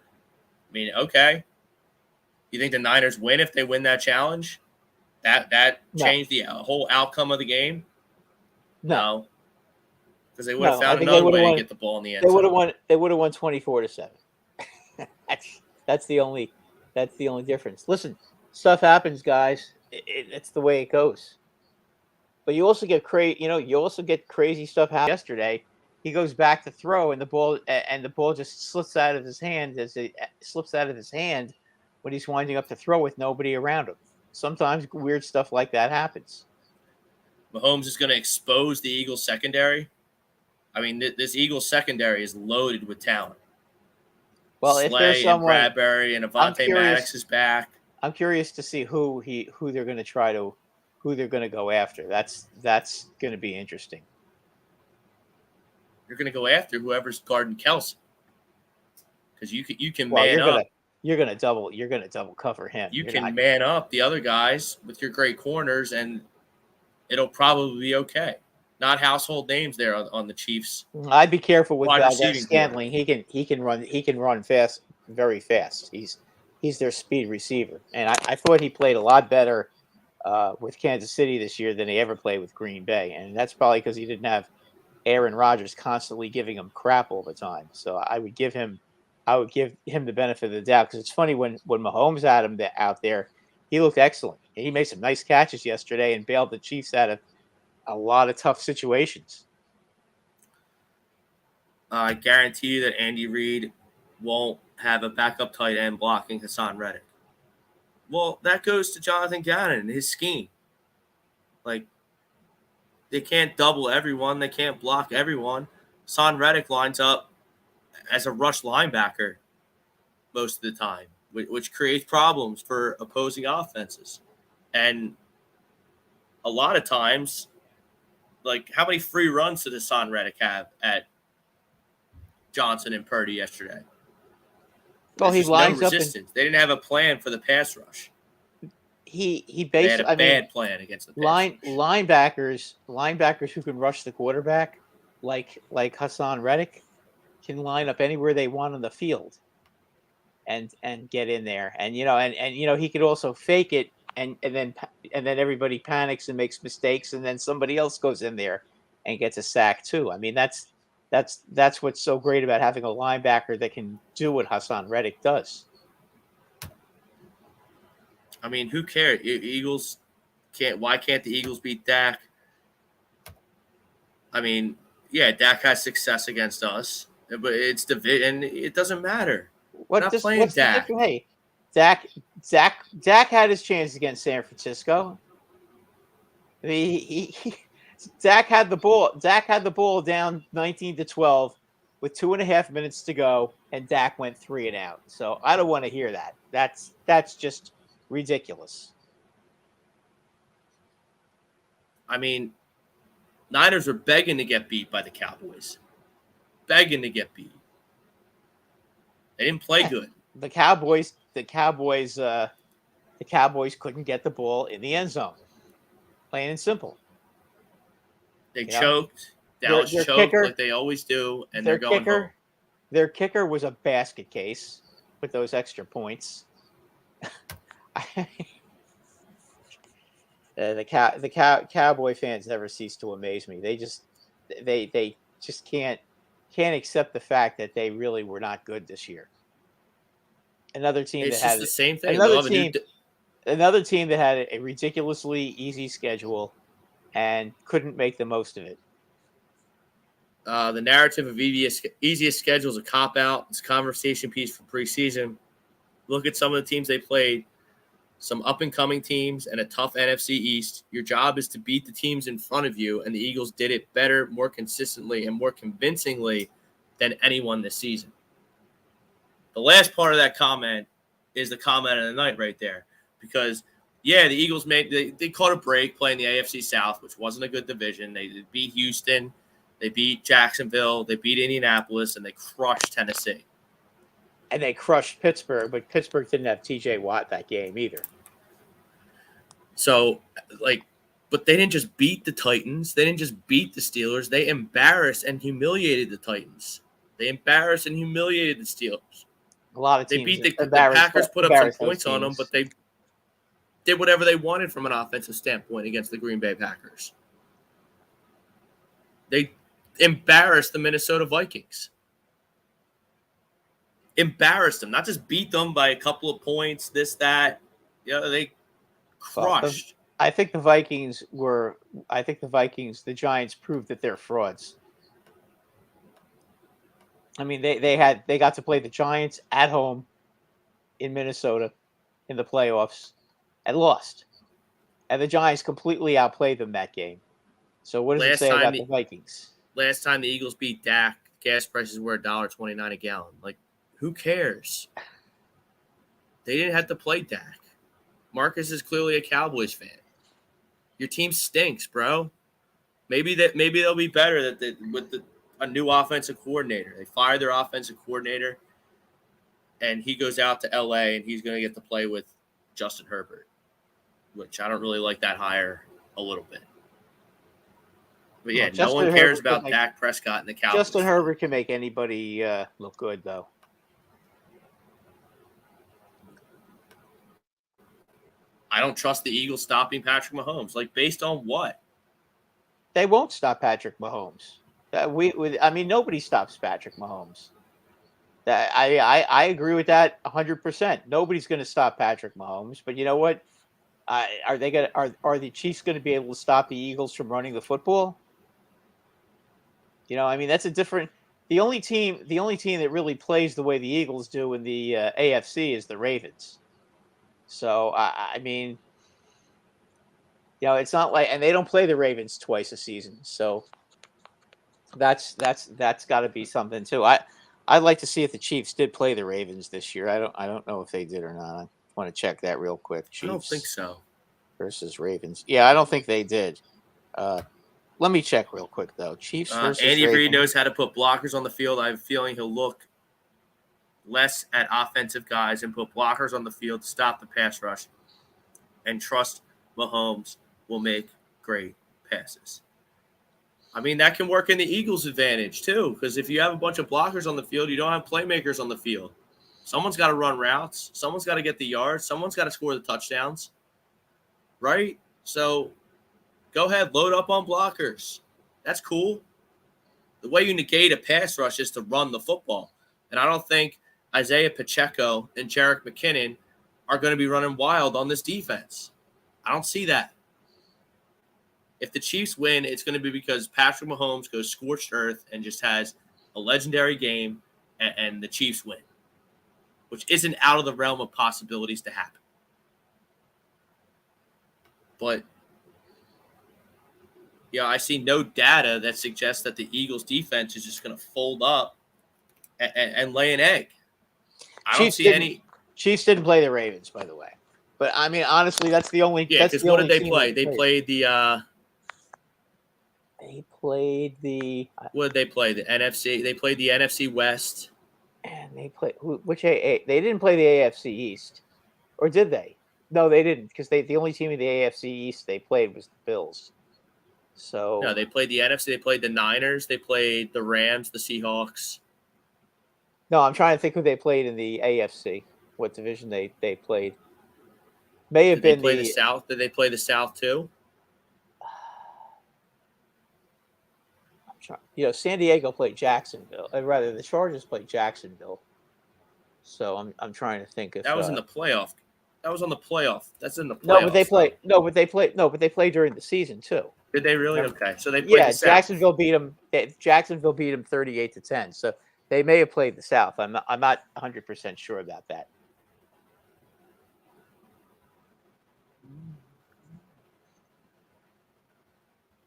I mean, okay. You think the Niners win if they win that challenge? That changed the whole outcome of the game? No. Because they would have found another way to get the ball in the end zone. They would have won 24-7. That's the only difference. Listen, stuff happens, guys. It's the way it goes. But you also get crazy stuff happen. Yesterday, he goes back to throw, and the ball just slips out of his hand when he's winding up to throw with nobody around him. Sometimes weird stuff like that happens. Mahomes is going to expose the Eagles secondary. I mean, this Eagles secondary is loaded with talent. Well, if there's Slay and someone, Bradbury and I'm Avonte curious. Maddox is back. I'm curious to see who they're going to who they're going to go after. That's going to be interesting. You're going to go after whoever's guarding Kelsey because you can Well, man up. You're gonna double cover him. You can man up the other guys with your great corners, and it'll probably be okay. Not household names there on the Chiefs. I'd be careful with Wide Valdez receiving Scantling. He can run fast, very fast. He's their speed receiver, and I thought he played a lot better with Kansas City this year than he ever played with Green Bay, and that's probably because he didn't have Aaron Rodgers constantly giving him crap all the time. So I would give him the benefit of the doubt, because it's funny when Mahomes had him out there, he looked excellent. He made some nice catches yesterday and bailed the Chiefs out of a lot of tough situations. I guarantee you that Andy Reid won't have a backup tight end blocking Hassan Reddick. Well, that goes to Jonathan Gannon and his scheme. Like, they can't double everyone. They can't block everyone. Hassan Reddick lines up as a rush linebacker most of the time, which creates problems for opposing offenses. And a lot of times, like, how many free runs did Hassan Reddick have at Johnson and Purdy yesterday? Well, he lines no up. They didn't have a plan for the pass rush. He They had basically a bad plan against the pass rush. Linebackers who can rush the quarterback, like Hassan Reddick, can line up anywhere they want on the field, and get in there. And he could also fake it, and then everybody panics and makes mistakes, and then somebody else goes in there and gets a sack too. I mean, that's what's so great about having a linebacker that can do what Hassan Reddick does. I mean, who cares? Eagles can't. Why can't the Eagles beat Dak? I mean, yeah, Dak has success against us, but it's division. It doesn't matter. Not playing Dak. Hey, Dak had his chance against San Francisco. Dak had the ball. Dak had the ball down 19-12 with 2.5 minutes to go, and Dak went 3 and out. So I don't want to hear that. That's just ridiculous. I mean, Niners were begging to get beat by the Cowboys. Begging to get beat. They didn't play good. The Cowboys couldn't get the ball in the end zone. Plain and simple. They choked. Dallas choked kicker, like they always do, and they're going home. Their kicker was a basket case with those extra points. The Cowboy fans never cease to amaze me. They just can't accept the fact that they really were not good this year. Another team that had the same thing. Another team that had a ridiculously easy schedule and couldn't make the most of it. The narrative of easiest schedule is a cop-out. It's a conversation piece for preseason. Look at some of the teams they played, some up-and-coming teams, and a tough NFC East. Your job is to beat the teams in front of you, and the Eagles did it better, more consistently, and more convincingly than anyone this season. The last part of that comment is the comment of the night right there, because, yeah, the Eagles they caught a break playing the AFC South, which wasn't a good division. They beat Houston. They beat Jacksonville. They beat Indianapolis, and they crushed Tennessee. And they crushed Pittsburgh, but Pittsburgh didn't have T.J. Watt that game either. So, but they didn't just beat the Titans. They didn't just beat the Steelers. They embarrassed and humiliated the Titans. They embarrassed and humiliated the Steelers. A lot of teams. They beat the Packers, put up some points on them, but they did whatever they wanted from an offensive standpoint against the Green Bay Packers. They embarrassed the Minnesota Vikings. Embarrassed them, not just beat them by a couple of points, this, that. They crushed. I think the Giants proved that they're frauds. I mean, they got to play the Giants at home in Minnesota in the playoffs and lost. And the Giants completely outplayed them that game. So what does it say about the Vikings? Last time the Eagles beat Dak, gas prices were $1.29 a gallon. Like, Who cares? They didn't have to play Dak. Marcus is clearly a Cowboys fan. Your team stinks, bro. Maybe they'll be better with a new offensive coordinator. They fire their offensive coordinator, and he goes out to LA, and he's going to get to play with Justin Herbert, which I don't really like that hire a little bit. But yeah, no one cares about Dak Prescott and the Cowboys. Justin Herbert can make anybody look good, though. I don't trust the Eagles stopping Patrick Mahomes. Like, based on what? They won't stop Patrick Mahomes. Nobody stops Patrick Mahomes. I agree with that 100%. Nobody's going to stop Patrick Mahomes. But you know what? Are the Chiefs going to be able to stop the Eagles from running the football? That's a different. The only team that really plays the way the Eagles do in the AFC is the Ravens. So it's not like, and they don't play the Ravens twice a season. So that's got to be something too. I'd like to see if the Chiefs did play the Ravens this year. I don't know if they did or not. I want to check that real quick. Chiefs I don't think so. Versus Ravens. Yeah, I don't think they did. Let me check real quick though. Chiefs versus Andy Ravens. Reid knows how to put blockers on the field. I have a feeling he'll look less at offensive guys and put blockers on the field to stop the pass rush, and trust Mahomes will make great passes. That can work in the Eagles' advantage too, because if you have a bunch of blockers on the field, you don't have playmakers on the field. Someone's got to run routes. Someone's got to get the yards. Someone's got to score the touchdowns, right? So go ahead, load up on blockers. That's cool. The way you negate a pass rush is to run the football. And I don't think Isaiah Pacheco and Jerick McKinnon are going to be running wild on this defense. I don't see that. If the Chiefs win, it's going to be because Patrick Mahomes goes scorched earth and just has a legendary game, and the Chiefs win, which isn't out of the realm of possibilities to happen. But, I see no data that suggests that the Eagles' defense is just going to fold up and lay an egg. I don't see any. Chiefs didn't play the Ravens, by the way. But, honestly, that's the only. Yeah, because what did they play? They played the. They played the. What did they play? The NFC. They played the NFC West. And they played which they didn't play the AFC East, or did they? No, they didn't, because the only team in the AFC East they played was the Bills. So no, they played the NFC. They played the Niners. They played the Rams, the Seahawks. No, I'm trying to think who they played in the AFC. What division they played? May have been the South. Did they play the South too? San Diego played Jacksonville. Rather, the Chargers played Jacksonville. So I'm trying to think if that was in the playoff. That was on the playoff. That's in the playoff. No, but they played. No, but they played during the season too. Did they really? Okay, so they played. Yeah, the South. Jacksonville beat them. Jacksonville beat them 38-10. So they may have played the South. I'm not 100% sure about that.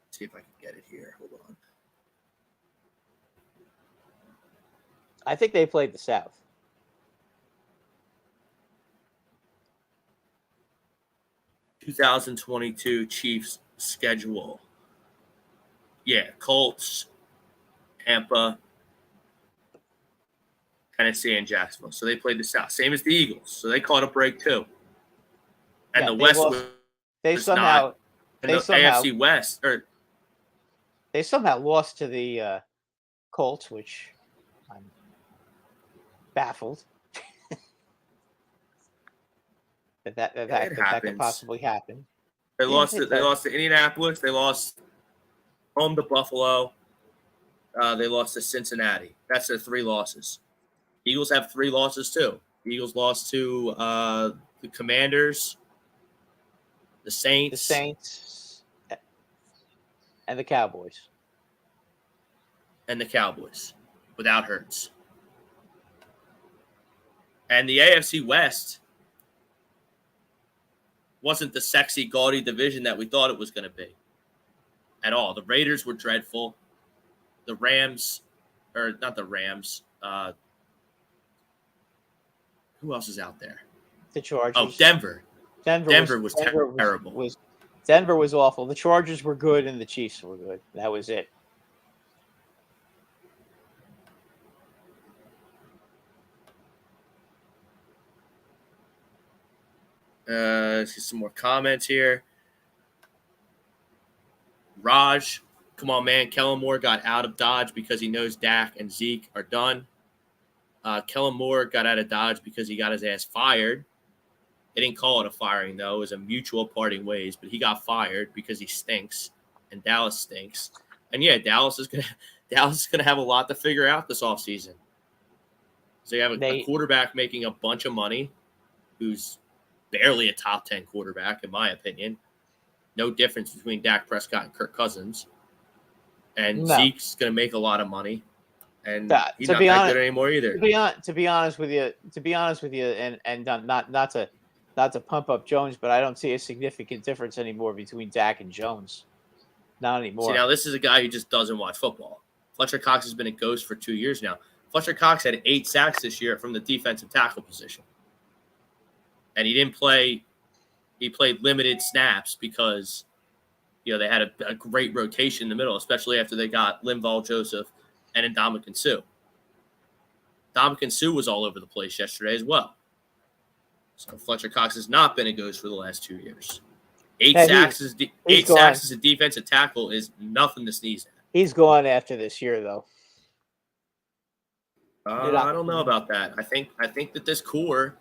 Let's see if I can get it here. Hold on. I think they played the South. (2022) Chiefs schedule. Yeah, Colts, Tampa, Tennessee, and Jacksonville. So they played the South, same as the Eagles. So they caught a break too. And the West was not. And the AFC West, or they somehow lost to the Colts, which I'm baffled that could possibly happen. They lost to Indianapolis. They lost home to Buffalo. They lost to Cincinnati. That's their 3 losses. Eagles have 3 losses too. The Eagles lost to the Commanders, the Saints, and the Cowboys. Without Hurts. And the AFC West wasn't the sexy, gaudy division that we thought it was going to be at all. The Raiders were dreadful. The Rams, or not the Rams, Who else is out there? The Chargers. Oh, Denver. Denver was terrible. Denver was awful. The Chargers were good and the Chiefs were good. That was it. Let's get some more comments here. Raj, come on, man. Kellen Moore got out of Dodge because he knows Dak and Zeke are done. Kellen Moore got out of Dodge because he got his ass fired. They didn't call it a firing, though. It was a mutual parting ways, but he got fired because he stinks, and Dallas stinks. And, yeah, Dallas is gonna have a lot to figure out this offseason. So you have a quarterback making a bunch of money who's barely a top 10 quarterback, in my opinion. No difference between Dak Prescott and Kirk Cousins. And Zeke's going to make a lot of money. And he's not that good anymore either. To be honest with you, and not to pump up Jones, but I don't see a significant difference anymore between Dak and Jones. Not anymore. See, now this is a guy who just doesn't watch football. Fletcher Cox has been a ghost for 2 years now. Fletcher Cox had 8 sacks this year from the defensive tackle position. And he didn't play. He played limited snaps because, they had a great rotation in the middle, especially after they got Linval Joseph and Ndamukong Suh. Ndamukong Suh was all over the place yesterday as well. So Fletcher Cox has not been a ghost for the last 2 years. 8 sacks as a defensive tackle is nothing to sneeze at. He's gone after this year, though. I don't know about that. I think that this core.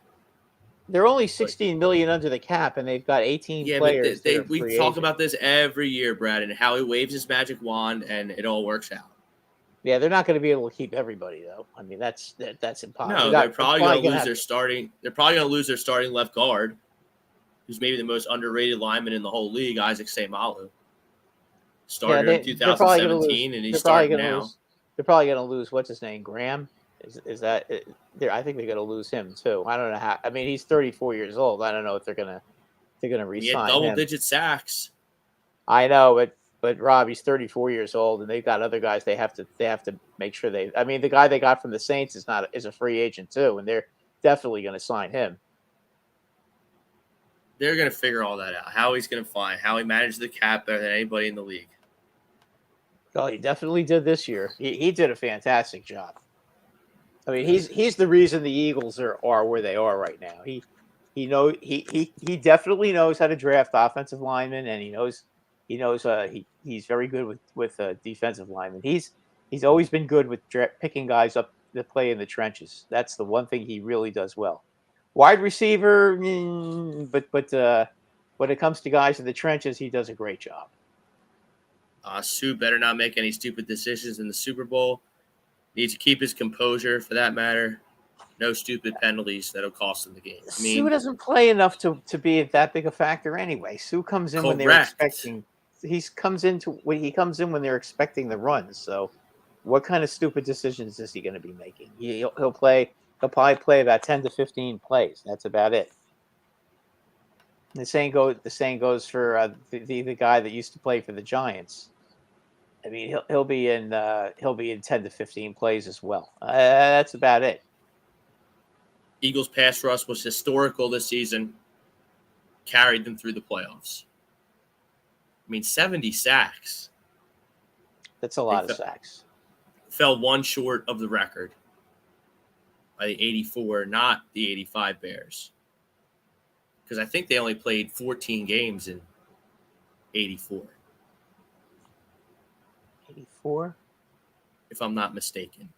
They're only $16 million under the cap, and they've got 18 players. But we talk about this every year, Brad, and how he waves his magic wand, and it all works out. Yeah, they're not going to be able to keep everybody, though. I mean, that's impossible. No, they're probably going to lose their starting. They're probably going to lose their starting left guard, who's maybe the most underrated lineman in the whole league, Isaac Seumalo. Started in 2017, and he's starting now. They're probably going to lose. What's his name? Graham. Is that? I think they're going to lose him too. I don't know how. I mean, he's 34 years old. I don't know if they're going to re-sign him. He had double-digit sacks. I know, but Rob, he's 34 years old, and they've got other guys. They have to make sure they. I mean, the guy they got from the Saints is a free agent too, and they're definitely going to sign him. They're going to figure all that out. How he's going to find, how he managed the cap better than anybody in the league. Well, he definitely did this year. He did a fantastic job. I mean, he's the reason the Eagles are where they are right now. He definitely knows how to draft offensive linemen, and he's very good with defensive linemen. He's always been good with picking guys up that play in the trenches. That's the one thing he really does well. Wide receiver, but when it comes to guys in the trenches, he does a great job. Sue better not make any stupid decisions in the Super Bowl. Needs to keep his composure, for that matter. No stupid penalties that'll cost him the game. I mean, Sue doesn't play enough to be that big a factor anyway. Sue comes in when they're expecting. He comes in when they're expecting the runs. So, what kind of stupid decisions is he going to be making? He'll probably play about 10 to 15 plays. That's about it. The same goes for the guy that used to play for the Giants. I mean, he'll be in 10 to 15 plays as well. That's about it. Eagles pass rush was historical this season. Carried them through the playoffs. I mean, 70 sacks. That's a lot of sacks. Fell one short of the record by the 84, not the 85 Bears. Because I think they only played 14 games in 84. 84? If I'm not mistaken.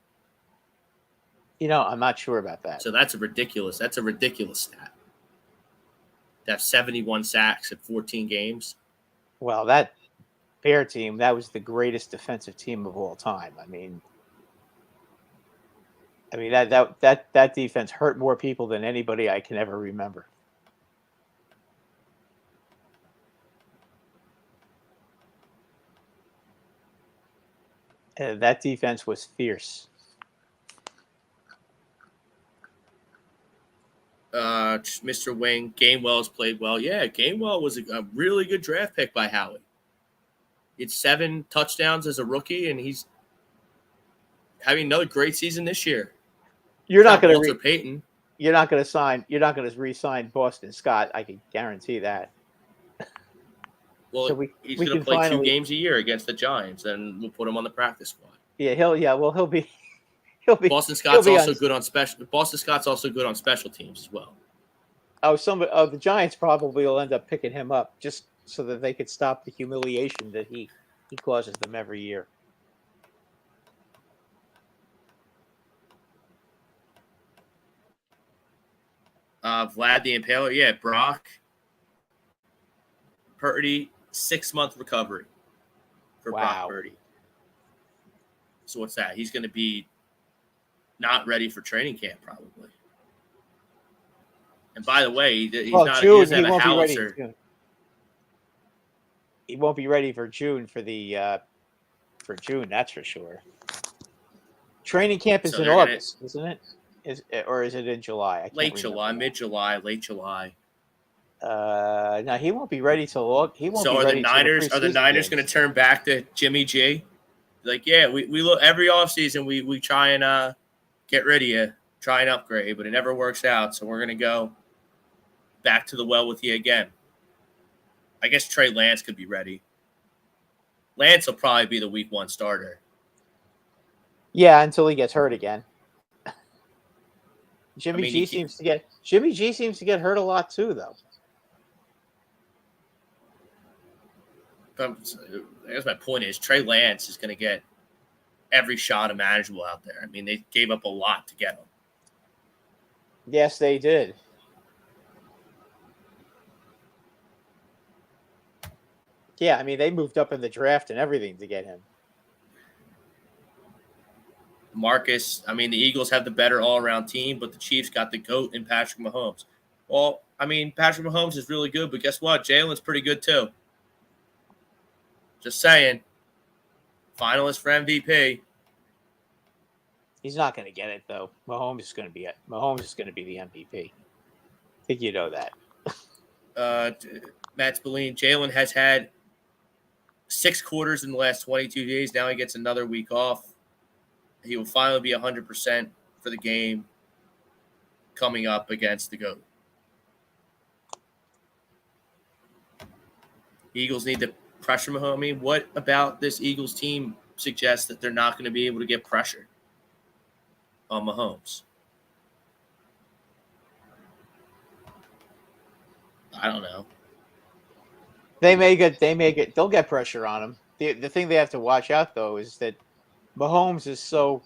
I'm not sure about that. So that's a ridiculous stat. To have 71 sacks in 14 games. Well, that Bear team, that was the greatest defensive team of all time. I mean that defense hurt more people than anybody I can ever remember. That defense was fierce. Mr. Wing, Gainwell has played well. Yeah, Gainwell was a really good draft pick by Howie. He had 7 touchdowns as a rookie, and he's having another great season this year. You're not going to Walter Payton. You're not going to re-sign Boston Scott. I can guarantee that. Well, So he's we going can to play finally, 2 games a year against the Giants, and we'll put him on the practice squad. yeah, he'll be Boston he'll Scott's be also on. good on special. Boston Scott's also good on special teams as well. The Giants probably will end up picking him up just so that they could stop the humiliation that he causes them every year. Vlad the Impaler, yeah, Brock Purdy, 6-month recovery for Brock Purdy. So what's that? He's going to be not ready for training camp probably. And by the way, he doesn't have a howitzer. He won't be ready for June for June. That's for sure. Training camp is in August, isn't it? Is it in July? Late July, mid-July, late July. No, he won't be ready till August. He won't. So are the Niners going to turn back to Jimmy G? Like, yeah, we look every offseason, we try and get rid of you, try and upgrade, but it never works out. So we're going to go back to the well with you again. I guess Trey Lance could be ready. Lance will probably be the week 1 starter. Yeah, until he gets hurt again. Jimmy G seems to get hurt a lot too, though. I guess my point is Trey Lance is going to get every shot imaginable out there. I mean, they gave up a lot to get him. Yes, they did. Yeah, I mean, they moved up in the draft and everything to get him. Marcus, I mean, the Eagles have the better all-around team, but the Chiefs got the GOAT in Patrick Mahomes. Well, I mean, Patrick Mahomes is really good, but guess what? Jalen's pretty good too. Just saying. Finalist for MVP. He's not going to get it, though. Mahomes is going to be the MVP. I think you know that. Matt Spillane, Jalen has had 6 quarters in the last 22 days. Now he gets another week off. He will finally be 100% for the game coming up against the GOAT. Eagles need to pressure Mahomes. I mean, what about this Eagles team suggests that they're not going to be able to get pressure on Mahomes? I don't know. They'll get pressure on him. The thing they have to watch out, though, is that Mahomes is so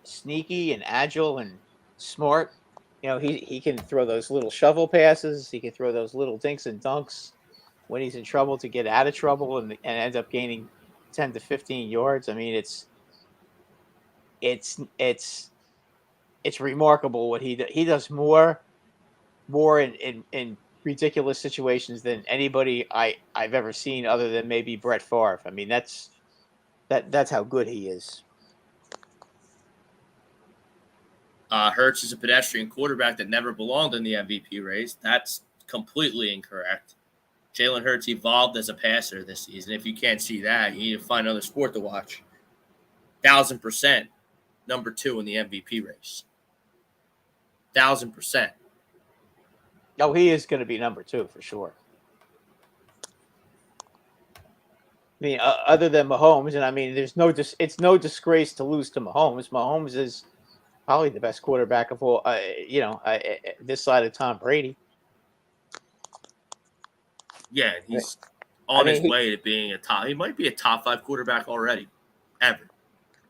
sneaky and agile and smart. You know, he can throw those little shovel passes. He can throw those little dinks and dunks when he's in trouble to get out of trouble and end up gaining 10 to 15 yards. I mean, it's remarkable what he does. He does more in ridiculous situations than anybody I've ever seen, other than maybe Brett Favre. I mean, that's how good he is. Hurts is a pedestrian quarterback that never belonged in the MVP race. That's completely incorrect. Jalen Hurts evolved as a passer this season. If you can't see that, you need to find another sport to watch. 1,000% number 2 in the MVP race. 1,000%. Oh, he is going to be number 2 for sure. I mean, other than Mahomes, and I mean, it's no disgrace to lose to Mahomes. Mahomes is probably the best quarterback of all, this side of Tom Brady. Yeah, he's on his way to being he might be a top 5 quarterback already, ever.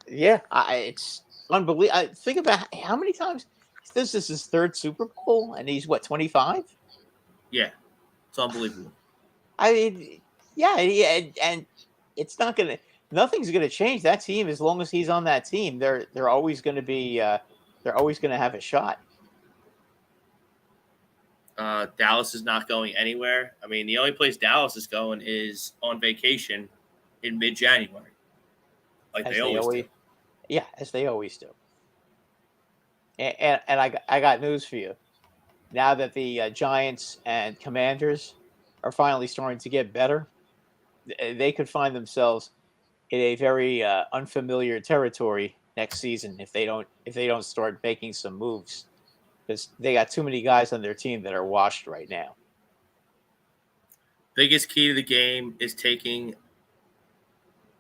Yeah, it's unbelievable. Think about how many times this is his 3rd Super Bowl, and he's 25? Yeah, it's unbelievable. I mean, yeah, and it's nothing's gonna change that team as long as he's on that team. They're always gonna be they're always gonna have a shot. Dallas is not going anywhere. I mean, the only place Dallas is going is on vacation in mid-January, like they always do. Yeah, as they always do. And I got news for you. Now that the Giants and Commanders are finally starting to get better, they could find themselves in a very unfamiliar territory next season if they don't start making some moves. because they got too many guys on their team that are washed right now. Biggest key to the game is taking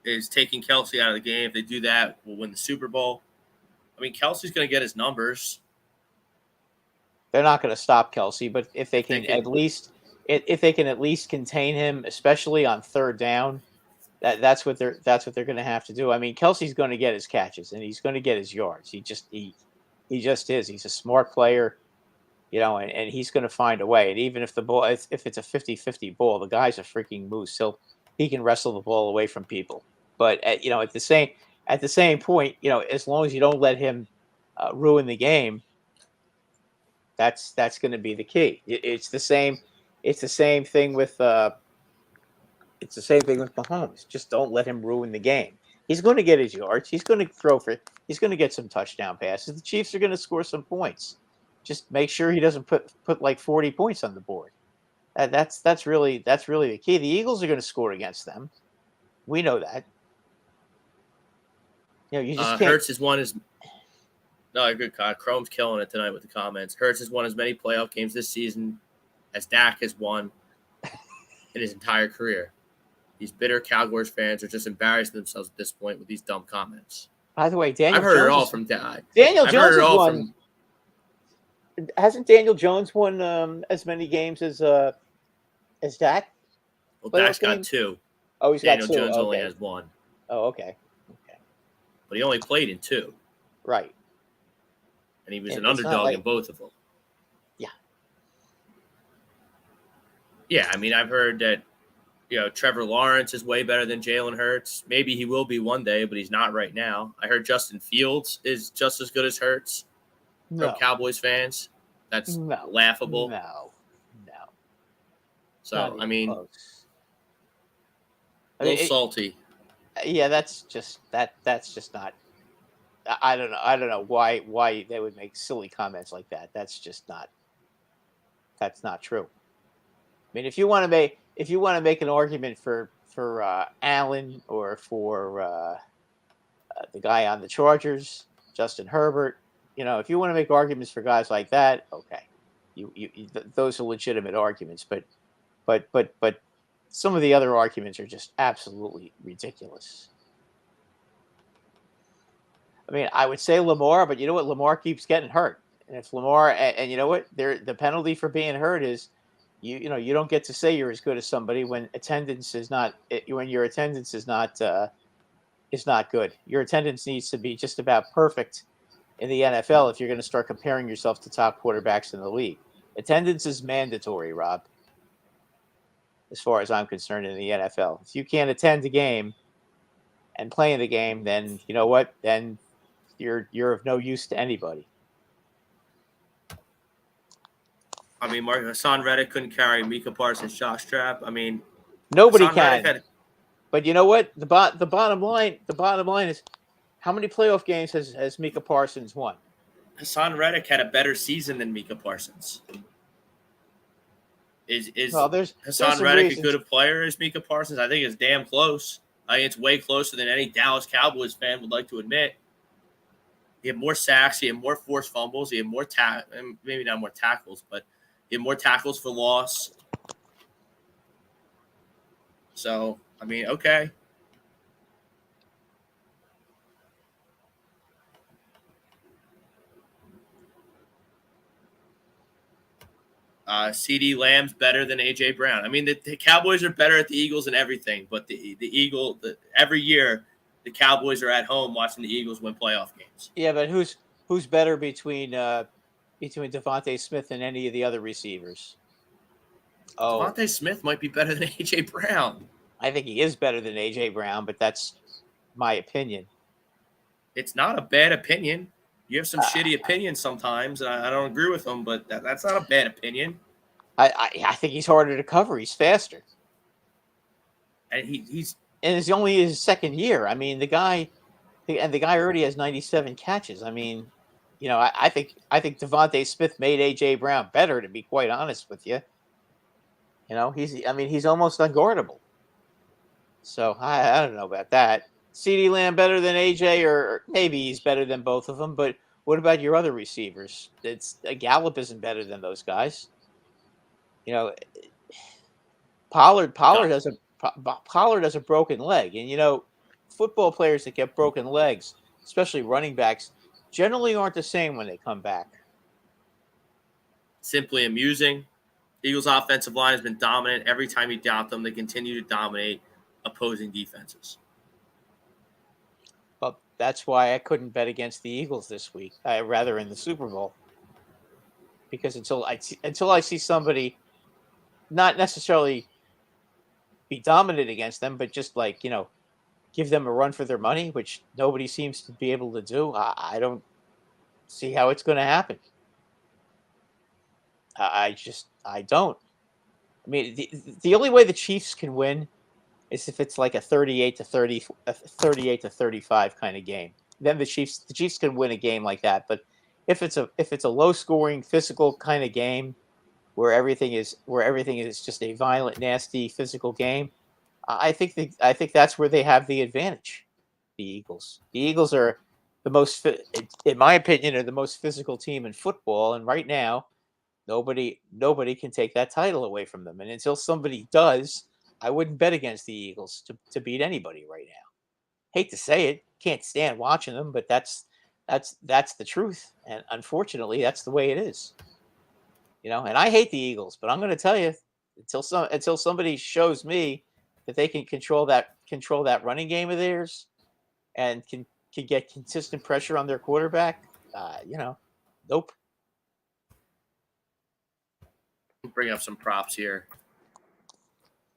Kelsey out of the game. If they do that, we'll win the Super Bowl. I mean, Kelsey's going to get his numbers. They're not going to stop Kelsey, but if they can at least contain him, especially on third down, that's what they're going to have to do. I mean, Kelsey's going to get his catches and he's going to get his yards. He just is. He's a smart player, and he's going to find a way. And even if the ball, if it's a 50-50 ball, the guy's a freaking moose. He can wrestle the ball away from people. But at the same point, as long as you don't let him ruin the game, that's going to be the key. It's the same thing with Mahomes. Just don't let him ruin the game. He's going to get his yards. He's going to get some touchdown passes. The Chiefs are going to score some points. Just make sure he doesn't put like 40 points on the board. That's really the key. The Eagles are going to score against them. We know that. You just can't. Hurts has won his. No, good. Chrome's killing it tonight with the comments. Hurts has won as many playoff games this season as Dak has won in his entire career. These bitter Cowboys fans are just embarrassing themselves at this point with these dumb comments. By the way, I've heard it all from Dak. Daniel Jones has won. Hasn't Daniel Jones won as many games as Dak? Well, Dak's got 2. Oh, Daniel got 2. Jones only has 1. Oh, okay. But he only played in 2. Right. And he was an underdog in both of them. Yeah. Yeah, I mean, I've heard that, Trevor Lawrence is way better than Jalen Hurts. Maybe he will be one day, but he's not right now. I heard Justin Fields is just as good as Hurts from Cowboys fans. That's laughable. No. So, I mean, a little salty. Yeah, that's just not. I don't know why they would make silly comments like that. That's not true. I mean, if you want to make an argument for Allen or for the guy on the Chargers, Justin Herbert, if you want to make arguments for guys like that, okay, those are legitimate arguments. But some of the other arguments are just absolutely ridiculous. I mean, I would say Lamar, but you know what? Lamar keeps getting hurt. And if Lamar, and you know what? The penalty for being hurt is, you don't get to say you're as good as somebody when your attendance is not good. Your attendance needs to be just about perfect in the NFL if you're going to start comparing yourself to top quarterbacks in the league. Attendance is mandatory, Rob, as far as I'm concerned in the NFL. If you can't attend the game and play in the game, then you know what? Then you're of no use to anybody. I mean, Hassan Reddick couldn't carry Micah Parsons' jockstrap. I mean, nobody can. But you know what? The bottom line is, how many playoff games has Micah Parsons won? Hassan Reddick had a better season than Micah Parsons. Is Hassan Reddick as good a player as Micah Parsons? I think it's damn close. I think it's way closer than any Dallas Cowboys fan would like to admit. He had more sacks. He had more forced fumbles. He had more maybe not more tackles, but he had more tackles for loss. So, I mean, okay. CD Lamb's better than AJ Brown. I mean, the Cowboys are better at the Eagles and everything, but every year the Cowboys are at home watching the Eagles win playoff games. Yeah, but who's better between Devontae Smith and any of the other receivers? Oh, Devontae Smith might be better than AJ Brown. I think he is better than AJ Brown, but that's my opinion. It's not a bad opinion. You have some shitty opinions sometimes, and I don't agree with them, but that's not a bad opinion. I think he's harder to cover. He's faster. And he's only his second year. I mean, the guy already has 97 catches. I mean, I think Devontae Smith made AJ Brown better, to be quite honest with you. He's almost unguardable. So I don't know about that. CeeDee Lamb better than AJ, or maybe he's better than both of them. But What about your other receivers? Gallup isn't better than those guys. You know, Pollard has a broken leg, and football players that get broken legs, especially running backs, generally aren't the same when they come back. Simply amusing. Eagles' offensive line has been dominant. Every time you doubt them, they continue to dominate opposing defenses. But that's why I couldn't bet against the Eagles this week, rather in the Super Bowl, because until I see somebody not necessarily be dominant against them, but just give them a run for their money, which nobody seems to be able to do. I don't see how it's going to happen. I don't. I mean, the only way the Chiefs can win is if it's like a 38 to 35 kind of game. Then the Chiefs can win a game like that. But if it's a low scoring, physical kind of game where everything is just a violent, nasty, physical game, I think that's where they have the advantage. The Eagles. The Eagles are the most, in my opinion, are the most physical team in football, and right now, nobody can take that title away from them. And until somebody does, I wouldn't bet against the Eagles to beat anybody right now. Hate to say it, can't stand watching them, but that's the truth, and unfortunately, that's the way it is. And I hate the Eagles, but I'm going to tell you, until somebody shows me that they can control that running game of theirs and can get consistent pressure on their quarterback, nope. Bring up some props here.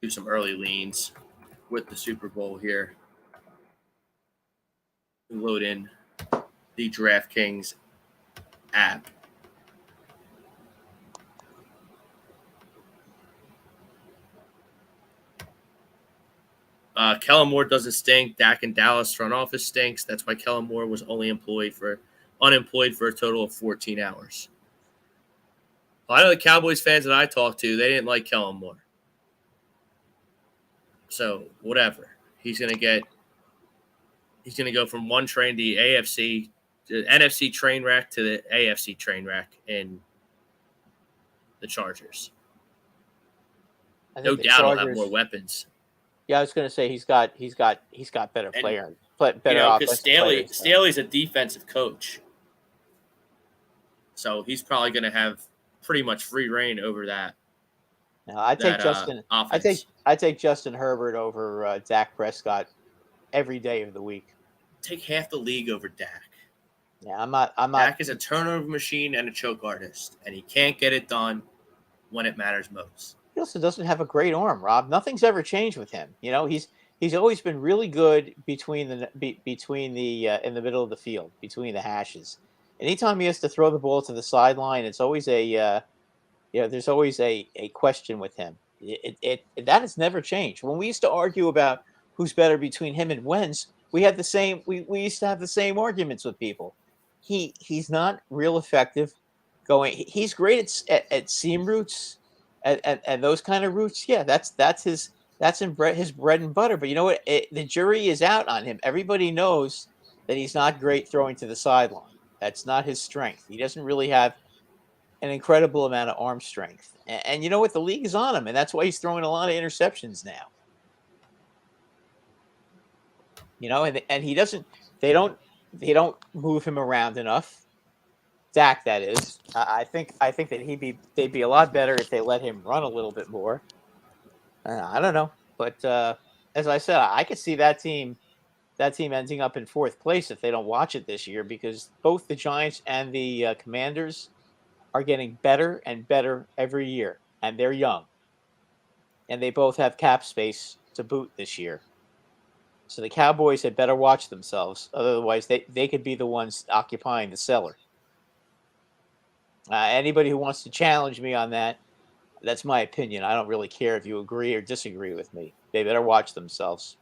Do some early leans with the Super Bowl here. Load in the DraftKings app. Kellen Moore doesn't stink. Dak and Dallas front office stinks. That's why Kellen Moore was only unemployed for a total of 14 hours. A lot of the Cowboys fans that I talked to, they didn't like Kellen Moore. So whatever. He's gonna go from one train, the NFC train wreck, to the AFC train wreck in the Chargers. No doubt he'll have more weapons. Yeah, I was going to say he's got better players. Because Staley's a defensive coach, so he's probably going to have pretty much free reign over that. No, I take Justin. I take Justin Herbert over Dak Prescott every day of the week. Take half the league over Dak. Yeah, I'm not. Dak is a turnover machine and a choke artist, and he can't get it done when it matters most. He also doesn't have a great arm, Rob. Nothing's ever changed with him. He's always been really good between the in the middle of the field, between the hashes. Anytime he has to throw the ball to the sideline, it's always there's always a question with him. That has never changed. When we used to argue about who's better between him and Wentz, we had the same. We used to have the same arguments with people. He's not real effective going. He's great at seam routes. And those kind of routes, yeah, that's his bread and butter. But you know what? The jury is out on him. Everybody knows that he's not great throwing to the sideline. That's not his strength. He doesn't really have an incredible amount of arm strength. And you know what? The league is on him, and that's why he's throwing a lot of interceptions now. And he doesn't. They don't move him around enough. Dak, that is. I think that they'd be a lot better if they let him run a little bit more. I don't know, but as I said, I could see that team ending up in fourth place if they don't watch it this year, because both the Giants and the Commanders are getting better and better every year, and they're young, and they both have cap space to boot this year. So the Cowboys had better watch themselves, otherwise they could be the ones occupying the cellar. Anybody who wants to challenge me on that, that's my opinion. I don't really care if you agree or disagree with me. They better watch themselves.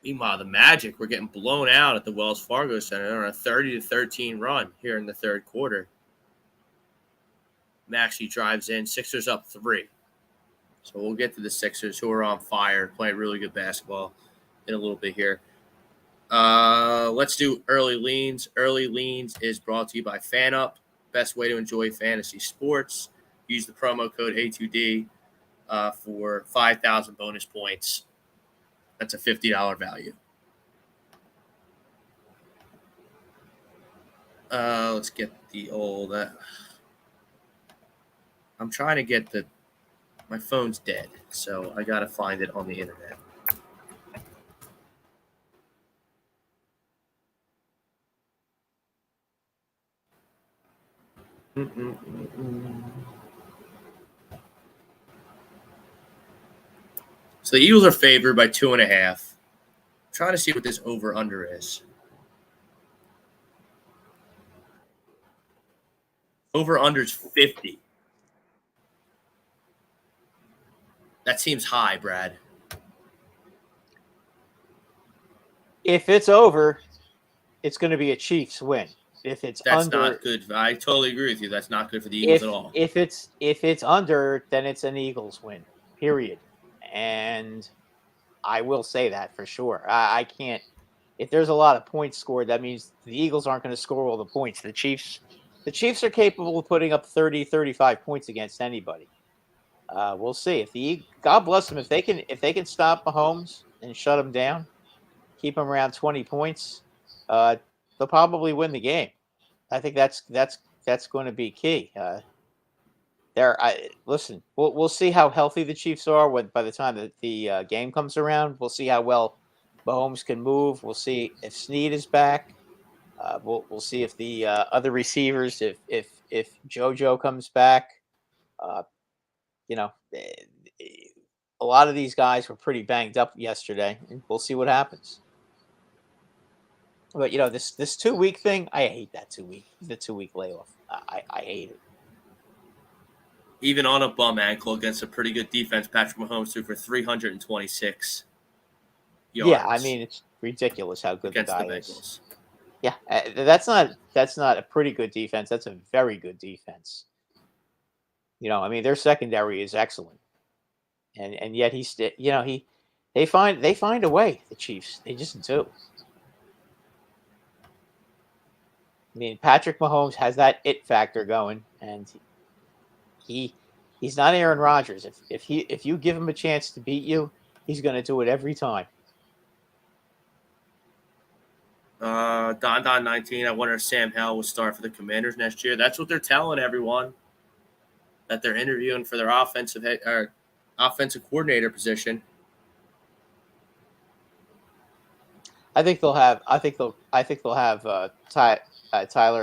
Meanwhile, the Magic were getting blown out at the Wells Fargo Center. They're on a 30-13 run here in the third quarter. Maxey drives in. Sixers up 3. So we'll get to the Sixers, who are on fire, playing really good basketball in a little bit here. Let's do early leans. Early leans is brought to you by FanUp. Best way to enjoy fantasy sports. Use the promo code A2D for 5,000 bonus points. That's a $50 value. Let's get the old. I'm trying to get the. My phone's dead, so I gotta find it on the internet. So the Eagles are favored by 2.5. I'm trying to see what this over/under is. Over/under is 50. That seems high, Brad. If it's over, it's going to be a Chiefs win. If it's That's under, not good. I totally agree with you. That's not good for the Eagles at all. If it's under, then it's an Eagles win. Period. And I will say that for sure. I can't. If there's a lot of points scored, that means the Eagles aren't going to score all the points. The Chiefs are capable of putting up 30, 35 points against anybody. We'll see. God bless them, if they can stop Mahomes and shut him down, keep him around 20 points, they'll probably win the game. I think that's going to be key. Listen, we'll see how healthy the Chiefs are by the time that the game comes around. We'll see how well Mahomes can move. We'll see if Snead is back. We'll see if the other receivers, if JoJo comes back. A lot of these guys were pretty banged up yesterday, and we'll see what happens. But this 2-week thing, I hate that 2-week layoff. I hate it. Even on a bum ankle against a pretty good defense, Patrick Mahomes threw for 326 yards. Yeah, I mean, it's ridiculous how good against the guy the is. Bengals. Yeah, that's not a pretty good defense. That's a very good defense. I mean, their secondary is excellent, and yet they find a way. The Chiefs, they just do. I mean, Patrick Mahomes has that it factor going, and he's not Aaron Rodgers. If you give him a chance to beat you, he's going to do it every time. Don 19. I wonder if Sam Howell will start for the Commanders next year. That's what they're telling everyone, that they're interviewing for their offensive coordinator position. I think they'll have Tyler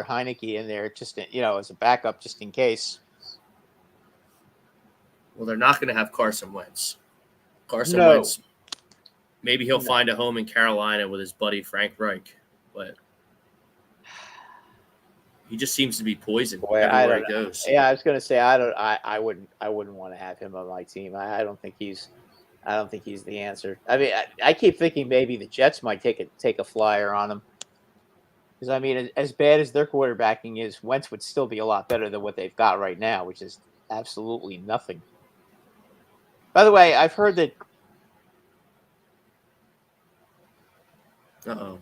Heineke in there just as a backup just in case. Well, they're not going to have Carson Wentz. Wentz, maybe he'll find a home in Carolina with his buddy Frank Reich, but he just seems to be poisoned everywhere he goes. Yeah, I was going to say I wouldn't want to have him on my team. I don't think he's the answer. I mean, I keep thinking maybe the Jets might take a flyer on him. Because, I mean, as bad as their quarterbacking is, Wentz would still be a lot better than what they've got right now, which is absolutely nothing. By the way, I've heard that.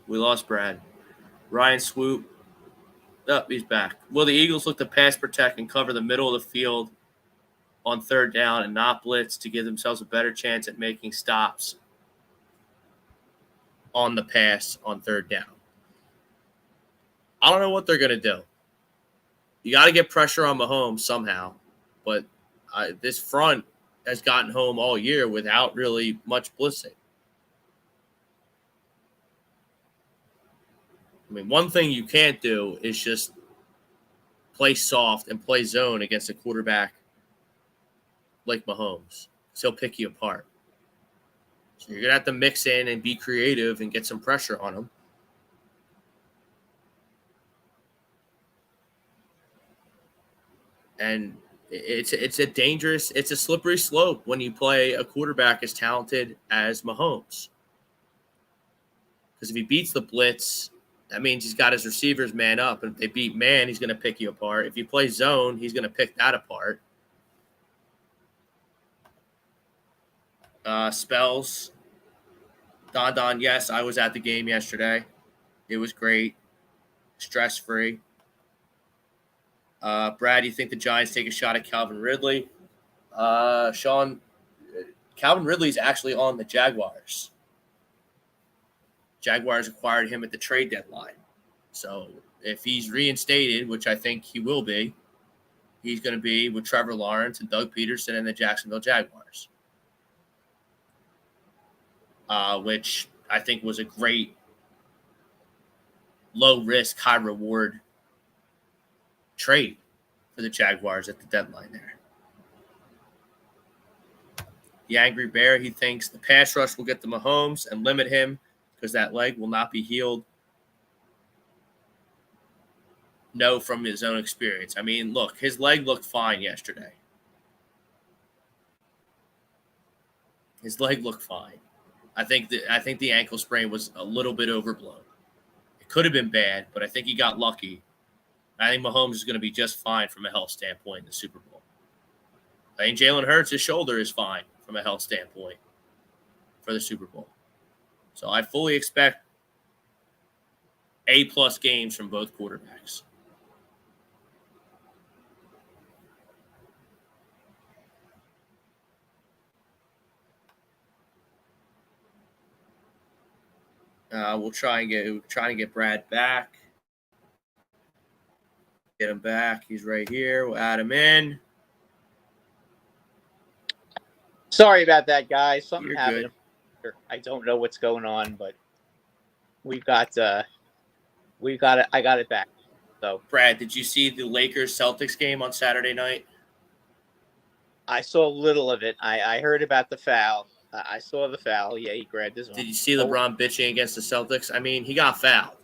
We lost Brad. Ryan Swoop. Oh, he's back. Will the Eagles look to pass protect and cover the middle of the field on third down and not blitz to give themselves a better chance at making stops on the pass on third down? I don't know what they're going to do. You got to get pressure on Mahomes somehow, but this front has gotten home all year without really much blitzing. I mean, one thing you can't do is just play soft and play zone against a quarterback like Mahomes. So he'll pick you apart. So you're going to have to mix in and be creative and get some pressure on him. And it's a slippery slope when you play a quarterback as talented as Mahomes. Because if he beats the blitz, that means he's got his receivers man up. And if they beat man, he's going to pick you apart. If you play zone, he's going to pick that apart. Spells. Don, yes, I was at the game yesterday. It was great, stress-free. Brad, you think the Giants take a shot at Calvin Ridley? Sean, Calvin Ridley's actually on the Jaguars. Jaguars acquired him at the trade deadline. So if he's reinstated, which I think he will be, he's going to be with Trevor Lawrence and Doug Peterson and the Jacksonville Jaguars, which I think was a great low-risk, high-reward trade for the Jaguars at the deadline there. The Angry Bear, he thinks the pass rush will get to Mahomes and limit him because that leg will not be healed. No, from his own experience. I mean, look, his leg looked fine yesterday. His leg looked fine. I think the ankle sprain was a little bit overblown. It could have been bad, but I think he got lucky. I think Mahomes is going to be just fine from a health standpoint in the Super Bowl. I think Jalen Hurts, his shoulder is fine from a health standpoint for the Super Bowl. So I fully expect A-plus games from both quarterbacks. We're trying to get Brad back. Get him back. He's right here. We'll add him in. Sorry about that, guys. Something You're happened. good. I don't know what's going on, but I got it back. So Brad, did you see the Lakers-Celtics game on Saturday night? I saw a little of it. I heard about the foul. I saw the foul. Yeah, he grabbed his arm. Did you see LeBron bitching against the Celtics? I mean, he got fouled.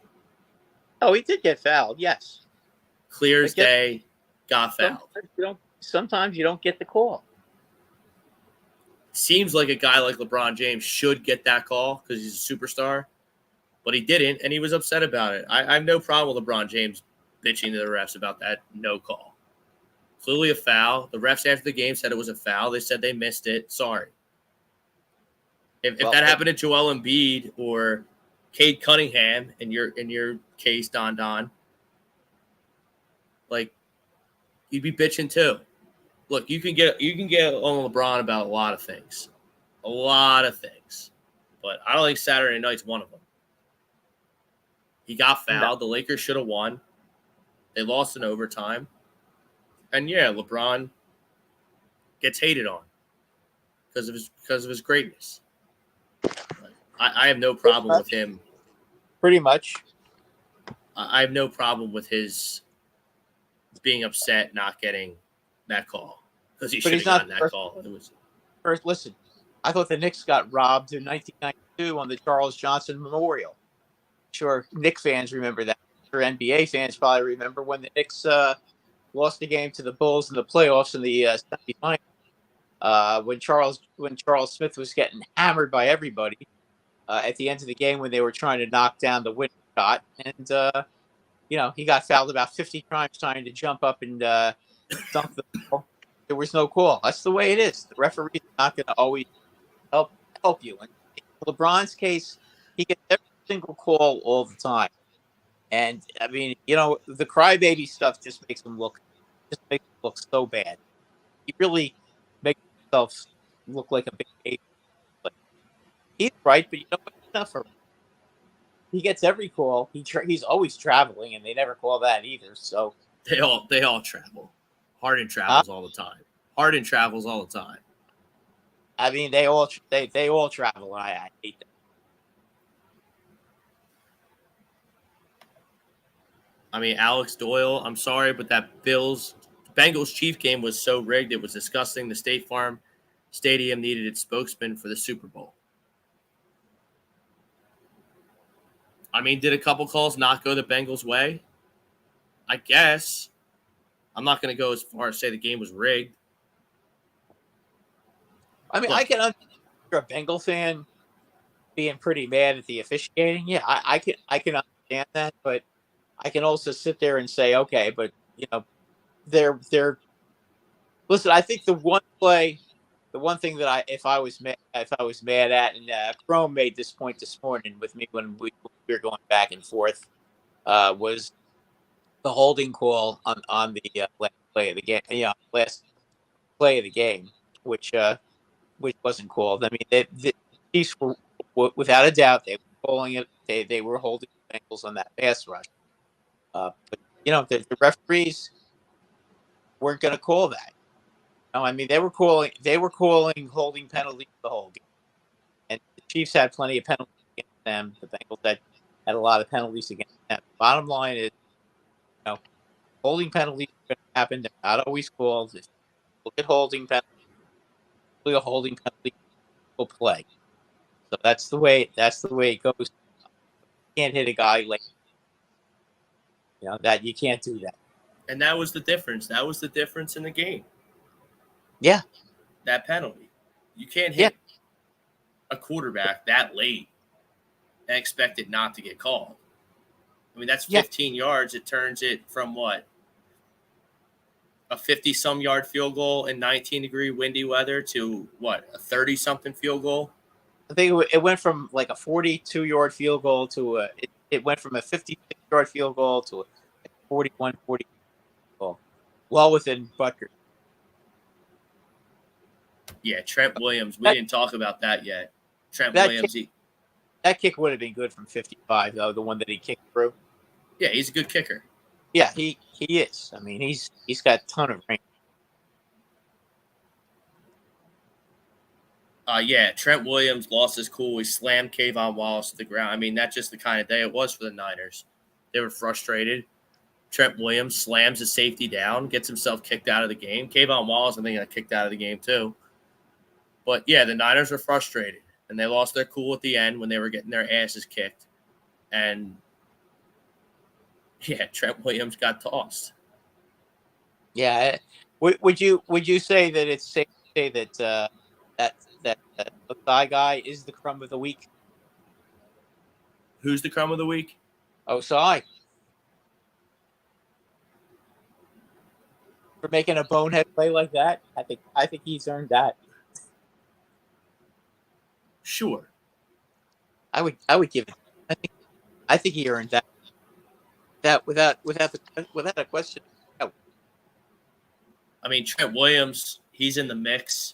Oh, he did get fouled. Yes. Clear as day, got fouled. Sometimes you don't get the call. Seems like a guy like LeBron James should get that call because he's a superstar, but he didn't, and he was upset about it. I have no problem with LeBron James bitching to the refs about that no call. Clearly a foul. The refs after the game said it was a foul. They said they missed it. Sorry. If that happened to Joel Embiid or Cade Cunningham in your case, Don, like you'd be bitching too. Look, you can get on LeBron about a lot of things, but I don't think Saturday night's one of them. He got fouled. No. The Lakers should have won. They lost in overtime, and yeah, LeBron gets hated on because of his greatness. I have no problem with him. Pretty much. I have no problem with his being upset not getting that call because he should have gotten that call. First, listen, I thought the Knicks got robbed in 1992 on the Charles Johnson Memorial. Sure, Knicks fans remember that. Sure, NBA fans probably remember when the Knicks lost the game to the Bulls in the playoffs in the semifinals. When Charles Smith was getting hammered by everybody at the end of the game when they were trying to knock down the winning shot, and he got fouled about 50 times trying to jump up and dunk the ball. There was no call. That's the way it is. The referee's not going to always help you. In LeBron's case, he gets every single call all the time, and I mean, the crybaby stuff just makes him look so bad. He really makes himself look like a big baby. But he's right, but enough for him. He gets every call. He's always traveling, and they never call that either. So they all travel. Harden travels all the time. I mean, they all travel. And I hate that. I mean, Alex Doyle. I'm sorry, but that Bengals Chief game was so rigged. It was disgusting. The State Farm Stadium needed its spokesman for the Super Bowl. I mean, did a couple calls not go the Bengals' way? I guess. I'm not going to go as far as say the game was rigged. I mean, I can understand you're a Bengal fan being pretty mad at the officiating. Yeah, I can understand that, but I can also sit there and say, okay, but they're listen. I think the one play the one thing that if I was mad at, and Chrome made this point this morning with me when we were going back and forth, was the holding call on the last play of the game. Last play of the game, which wasn't called. I mean, the Chiefs were, without a doubt, they were calling it. They were holding the Bengals on that pass rush. But the referees weren't going to call that. No, I mean they were calling holding penalties the whole game, and the Chiefs had plenty of penalties against them. The Bengals had a lot of penalties against them. Bottom line is, holding penalties are going to happen. They're not always called. If you look at holding penalties, a holding penalty will play. So that's the way it goes. You can't hit a guy like that. You can't do that. And that was the difference. That was the difference in the game. Yeah. That penalty. You can't hit a quarterback that late and expect it not to get called. I mean, that's 15 yards. It turns it from what? A 50-some yard field goal in 19-degree windy weather to what? A 30-something field goal? I think it went from like a 42-yard field goal to it went from a 56-yard field goal to a 41-40 goal. Well within Butker. Yeah, Trent Williams. We didn't talk about that yet. Trent Williams. That kick would have been good from 55, though, the one that he kicked through. Yeah, he's a good kicker. Yeah, he is. I mean, he's got a ton of range. Yeah, Trent Williams lost his cool. He slammed Kayvon Wallace to the ground. I mean, that's just the kind of day it was for the Niners. They were frustrated. Trent Williams slams his safety down, gets himself kicked out of the game. Kayvon Wallace, I think, got kicked out of the game too. But, yeah, the Niners were frustrated, and they lost their cool at the end when they were getting their asses kicked. And, yeah, Trent Williams got tossed. Yeah. Would you say that it's safe to say that that Osai guy is the crumb of the week? Who's the crumb of the week? Osai. For making a bonehead play like that, I think he's earned that. Sure. I would give it. I think he earned that. That without a question. I mean, Trent Williams, he's in the mix.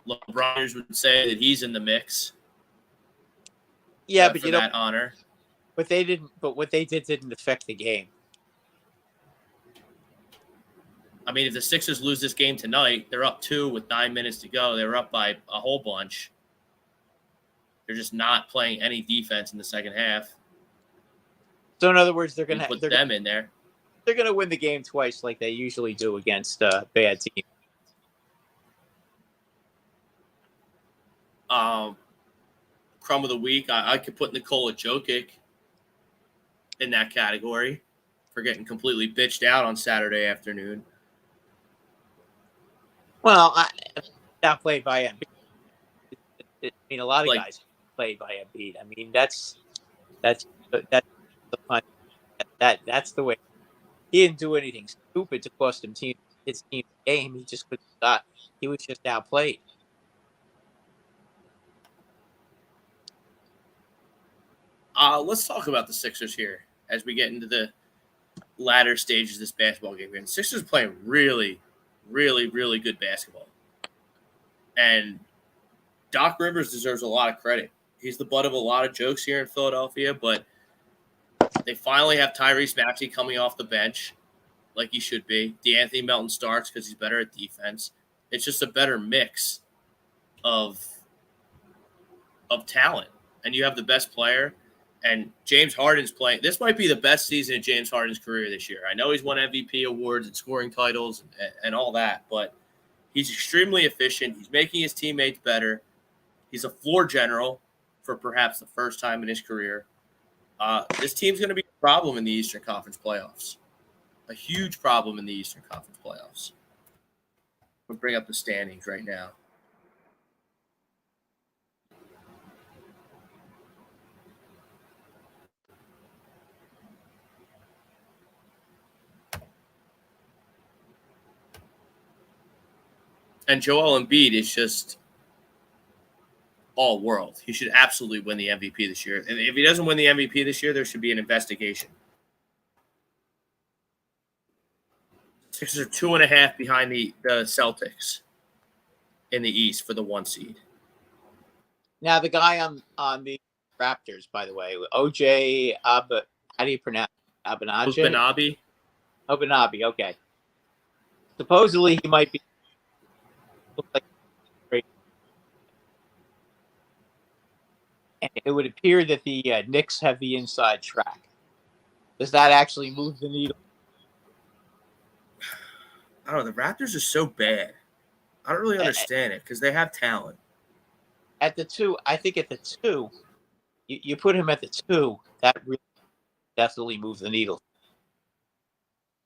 LeBron would say that he's in the mix. Yeah, but for that honor. But they didn't. But what they didn't affect the game. I mean, if the Sixers lose this game tonight, they're up 2 with 9 minutes to go. They were up by a whole bunch. They're just not playing any defense in the second half. So in other words, they're going to put them in there. They're going to win the game twice, like they usually do against bad teams. Crumb of the week, I could put Nikola Jokic in that category for getting completely bitched out on Saturday afternoon. Well, not played by Embiid. I mean, a lot of guys played by Embiid. I mean, that's the fun. That's the way. He didn't do anything stupid to cost his team game. He just couldn't stop. He was just outplayed. Let's talk about the Sixers here as we get into the latter stages of this basketball game. The Sixers are playing really, really, really good basketball. And Doc Rivers deserves a lot of credit. He's the butt of a lot of jokes here in Philadelphia, but they finally have Tyrese Maxey coming off the bench like he should be. DeAnthony Melton starts because he's better at defense. It's just a better mix of talent. And you have the best player. And James Harden's playing. This might be the best season of James Harden's career this year. I know he's won MVP awards and scoring titles and all that, but he's extremely efficient. He's making his teammates better. He's a floor general for perhaps the first time in his career. This team's going to be a problem in the Eastern Conference playoffs. A huge problem in the Eastern Conference playoffs. We'll bring up the standings right now. And Joel Embiid is just all world. He should absolutely win the MVP this year. And if he doesn't win the MVP this year, there should be an investigation. Sixers are 2.5 behind the Celtics in the East for the 1 seed. Now the guy on the Raptors, by the way, OJ how do you pronounce it? Abanabi. Obanabi, okay. Supposedly he might be looks like great. And it would appear that the Knicks have the inside track. Does that actually move the needle? I don't know. The Raptors are so bad. I don't really understand it because they have talent. At the 2, I think at the 2, you put him at the 2, that really definitely moves the needle.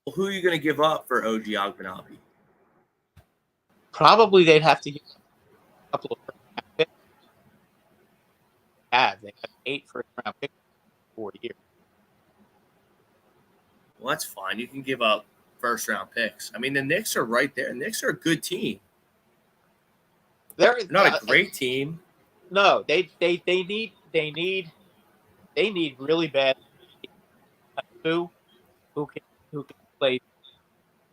Well, who are you going to give up for OG Agbanabi? Probably they'd have to get a couple of first-round picks. They have 8 first-round picks for 4 years. Well, that's fine. You can give up first-round picks. I mean, the Knicks are right there. The Knicks are a good team. They're not a great team. No, they need really bad two who can play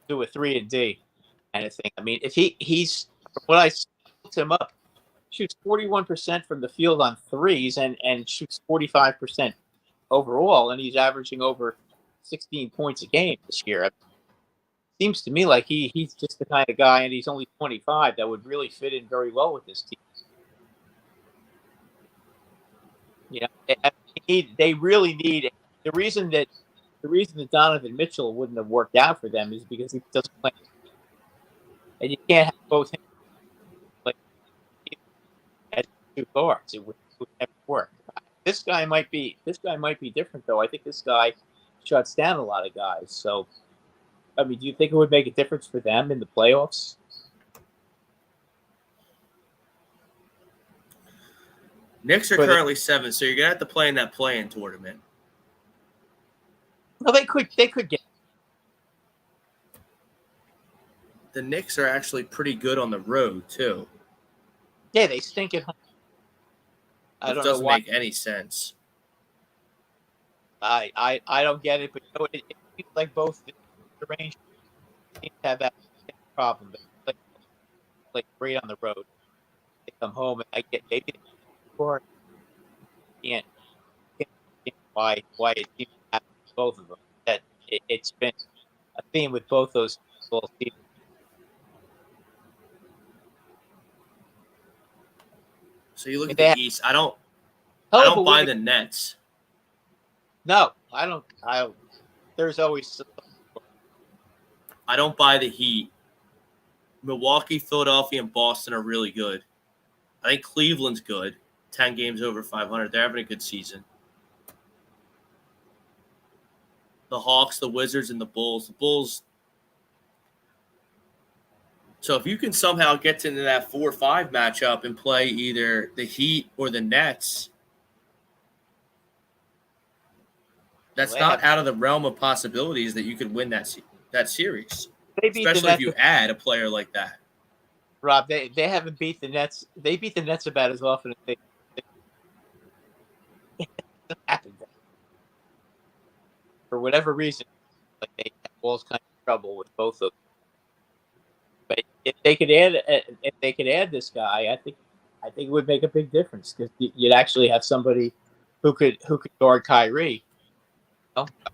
do a 3-and-D kind of thing. I mean, if he's what I looked him up, shoots 41% from the field on threes and shoots 45% overall, and he's averaging over 16 points a game this year. Seems to me like he's just the kind of guy, and he's only 25, that would really fit in very well with this team. You know, they really need the reason that Donovan Mitchell wouldn't have worked out for them is because he doesn't play, and you can't have both him play as 2 guards. It would never work. This guy might be different though. I think this guy shuts down a lot of guys. So, I mean, do you think it would make a difference for them in the playoffs? Knicks are currently 7, so you're gonna have to play in that play-in tournament. Well, they could get. The Knicks are actually pretty good on the road too. Yeah, they stink at home. It doesn't make any sense. I don't get it, but you know, it seems like both the Rangers seem to have that same problem. They play great on the road. They come home and I get maybe or can't why it seems to happen to both of them. That it's been a theme with both those teams. So you look at the East. I don't buy the Nets. No, I don't. There's always. I don't buy the Heat. Milwaukee, Philadelphia, and Boston are really good. I think Cleveland's good. 10 games over 500. They're having a good season. The Hawks, the Wizards, and the Bulls. The Bulls. So if you can somehow get into that 4-5 matchup and play either the Heat or the Nets, that's not out of the realm of possibilities that you could win that series. Especially if you add a player like that. Rob, they haven't beat the Nets. They beat the Nets about as often as they happened. For whatever reason, like they have all kinds of trouble with both of them. But if they could add this guy, I think it would make a big difference because you'd actually have somebody who could guard Kyrie,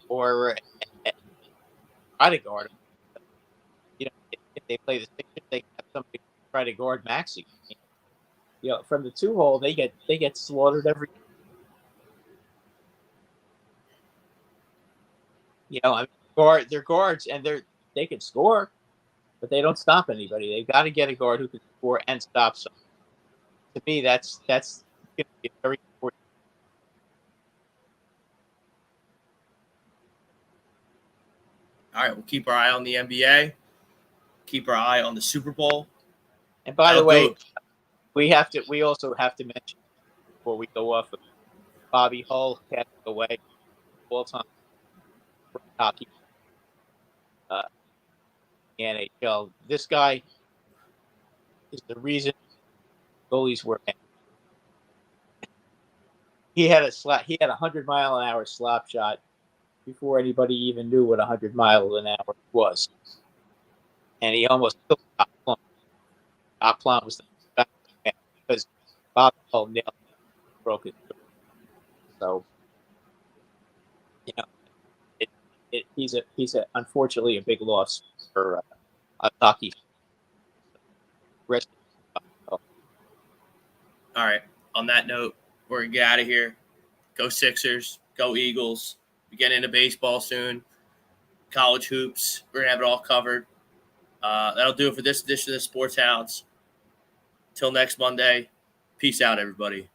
or try to guard him. You know, if they play the Sixers, they have somebody try to guard Maxey. You know, from the 2-hole, they get slaughtered every. You know, I mean, they're guards and they can score, but they don't stop anybody. They've got to get a guard who can score and stop someone. To me, that's going to be very important. All right, we'll keep our eye on the NBA. Keep our eye on the Super Bowl. And by the way, we also have to mention before we go off of Bobby Hull passing away, all-time hockey, NHL. This guy is the reason goalies were banned. He had a 100-mile-an-hour slap shot before anybody even knew what 100 miles an hour was, and he almost killed Doc Plum. Doc Plum was the best man because Bob Hull nailed it, broke it. So, he's unfortunately a big loss for hockey. Rest. All right. On that note, we're going to get out of here. Go Sixers. Go Eagles. We get into baseball soon. College hoops. We're going to have it all covered. That'll do it for this edition of the Sports Hounds. Till next Monday. Peace out, everybody.